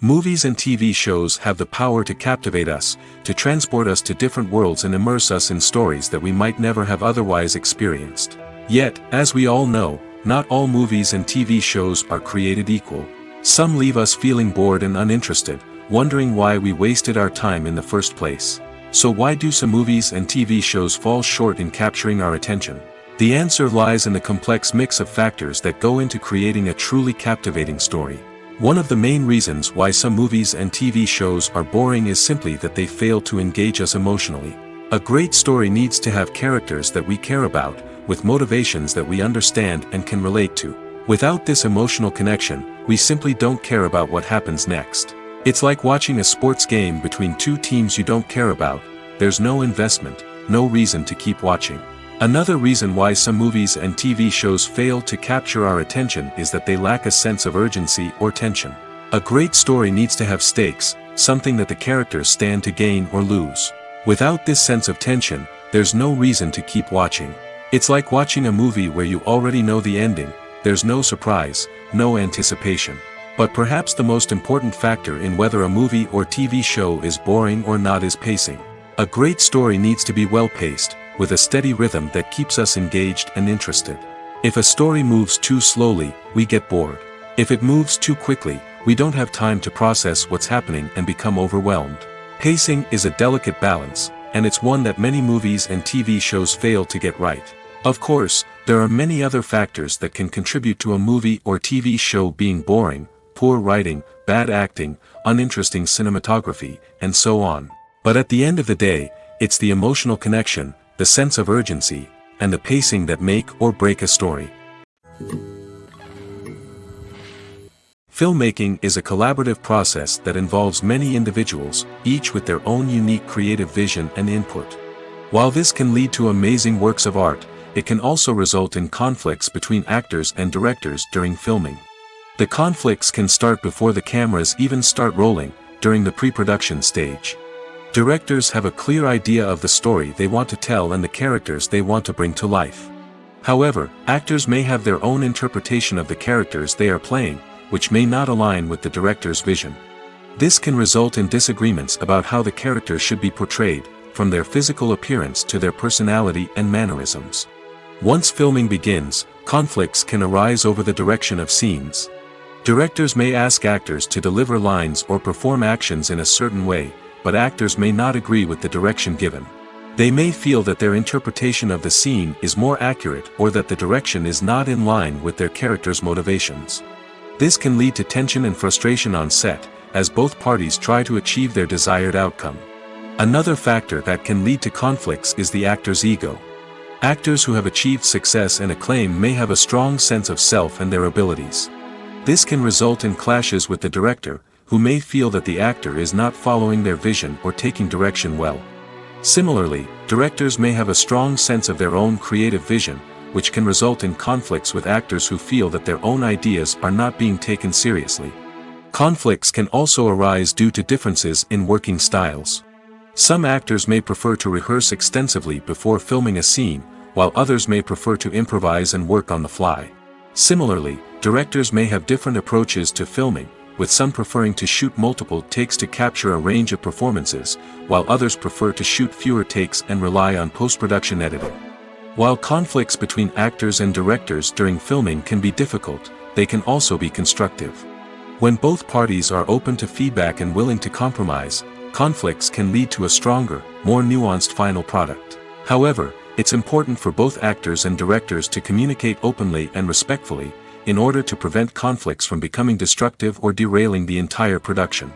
Movies and TV shows have the power to captivate us, to transport us to different worlds and immerse us in stories that we might never have otherwise experienced. Yet, as we all know, not all movies and TV shows are created equal. Some leave us feeling bored and uninterested, wondering why we wasted our time in the first place. So why do some movies and TV shows fall short in capturing our attention? The answer lies in the complex mix of factors that go into creating a truly captivating story. One of the main reasons why some movies and TV shows are boring is simply that they fail to engage us emotionally. A great story needs to have characters that we care about, with motivations that we understand and can relate to. Without this emotional connection, we simply don't care about what happens next. It's like watching a sports game between two teams you don't care about. There's no investment, no reason to keep watching. Another reason why some movies and TV shows fail to capture our attention is that they lack a sense of urgency or tension. A great story needs to have stakes, something that the characters stand to gain or lose. Without this sense of tension, there's no reason to keep watching. It's like watching a movie where you already know the ending. There's no surprise, no anticipation. But perhaps the most important factor in whether a movie or TV show is boring or not is pacing. A great story needs to be well-paced, with a steady rhythm that keeps us engaged and interested. If a story moves too slowly, we get bored. If it moves too quickly, we don't have time to process what's happening and become overwhelmed. Pacing is a delicate balance, and it's one that many movies and TV shows fail to get right. Of course, there are many other factors that can contribute to a movie or TV show being boring: poor writing, bad acting, uninteresting cinematography, and so on. But at the end of the day, it's the emotional connection, the sense of urgency, and the pacing that make or break a story. Filmmaking is a collaborative process that involves many individuals, each with their own unique creative vision and input. While this can lead to amazing works of art, it can also result in conflicts between actors and directors during filming. The conflicts can start before the cameras even start rolling, during the pre-production stage. Directors have a clear idea of the story they want to tell and the characters they want to bring to life. However, actors may have their own interpretation of the characters they are playing, which may not align with the director's vision. This can result in disagreements about how the characters should be portrayed, from their physical appearance to their personality and mannerisms. Once filming begins, conflicts can arise over the direction of scenes. Directors may ask actors to deliver lines or perform actions in a certain way, but actors may not agree with the direction given. They may feel that their interpretation of the scene is more accurate or that the direction is not in line with their character's motivations. This can lead to tension and frustration on set, as both parties try to achieve their desired outcome. Another factor that can lead to conflicts is the actor's ego. Actors who have achieved success and acclaim may have a strong sense of self and their abilities. This can result in clashes with the director, who may feel that the actor is not following their vision or taking direction well. Similarly, directors may have a strong sense of their own creative vision, which can result in conflicts with actors who feel that their own ideas are not being taken seriously. Conflicts can also arise due to differences in working styles. Some actors may prefer to rehearse extensively before filming a scene, while others may prefer to improvise and work on the fly. Similarly, directors may have different approaches to filming, with some preferring to shoot multiple takes to capture a range of performances, while others prefer to shoot fewer takes and rely on post-production editing. While conflicts between actors and directors during filming can be difficult, they can also be constructive. When both parties are open to feedback and willing to compromise, conflicts can lead to a stronger, more nuanced final product. However, it's important for both actors and directors to communicate openly and respectfully, in order to prevent conflicts from becoming destructive or derailing the entire production.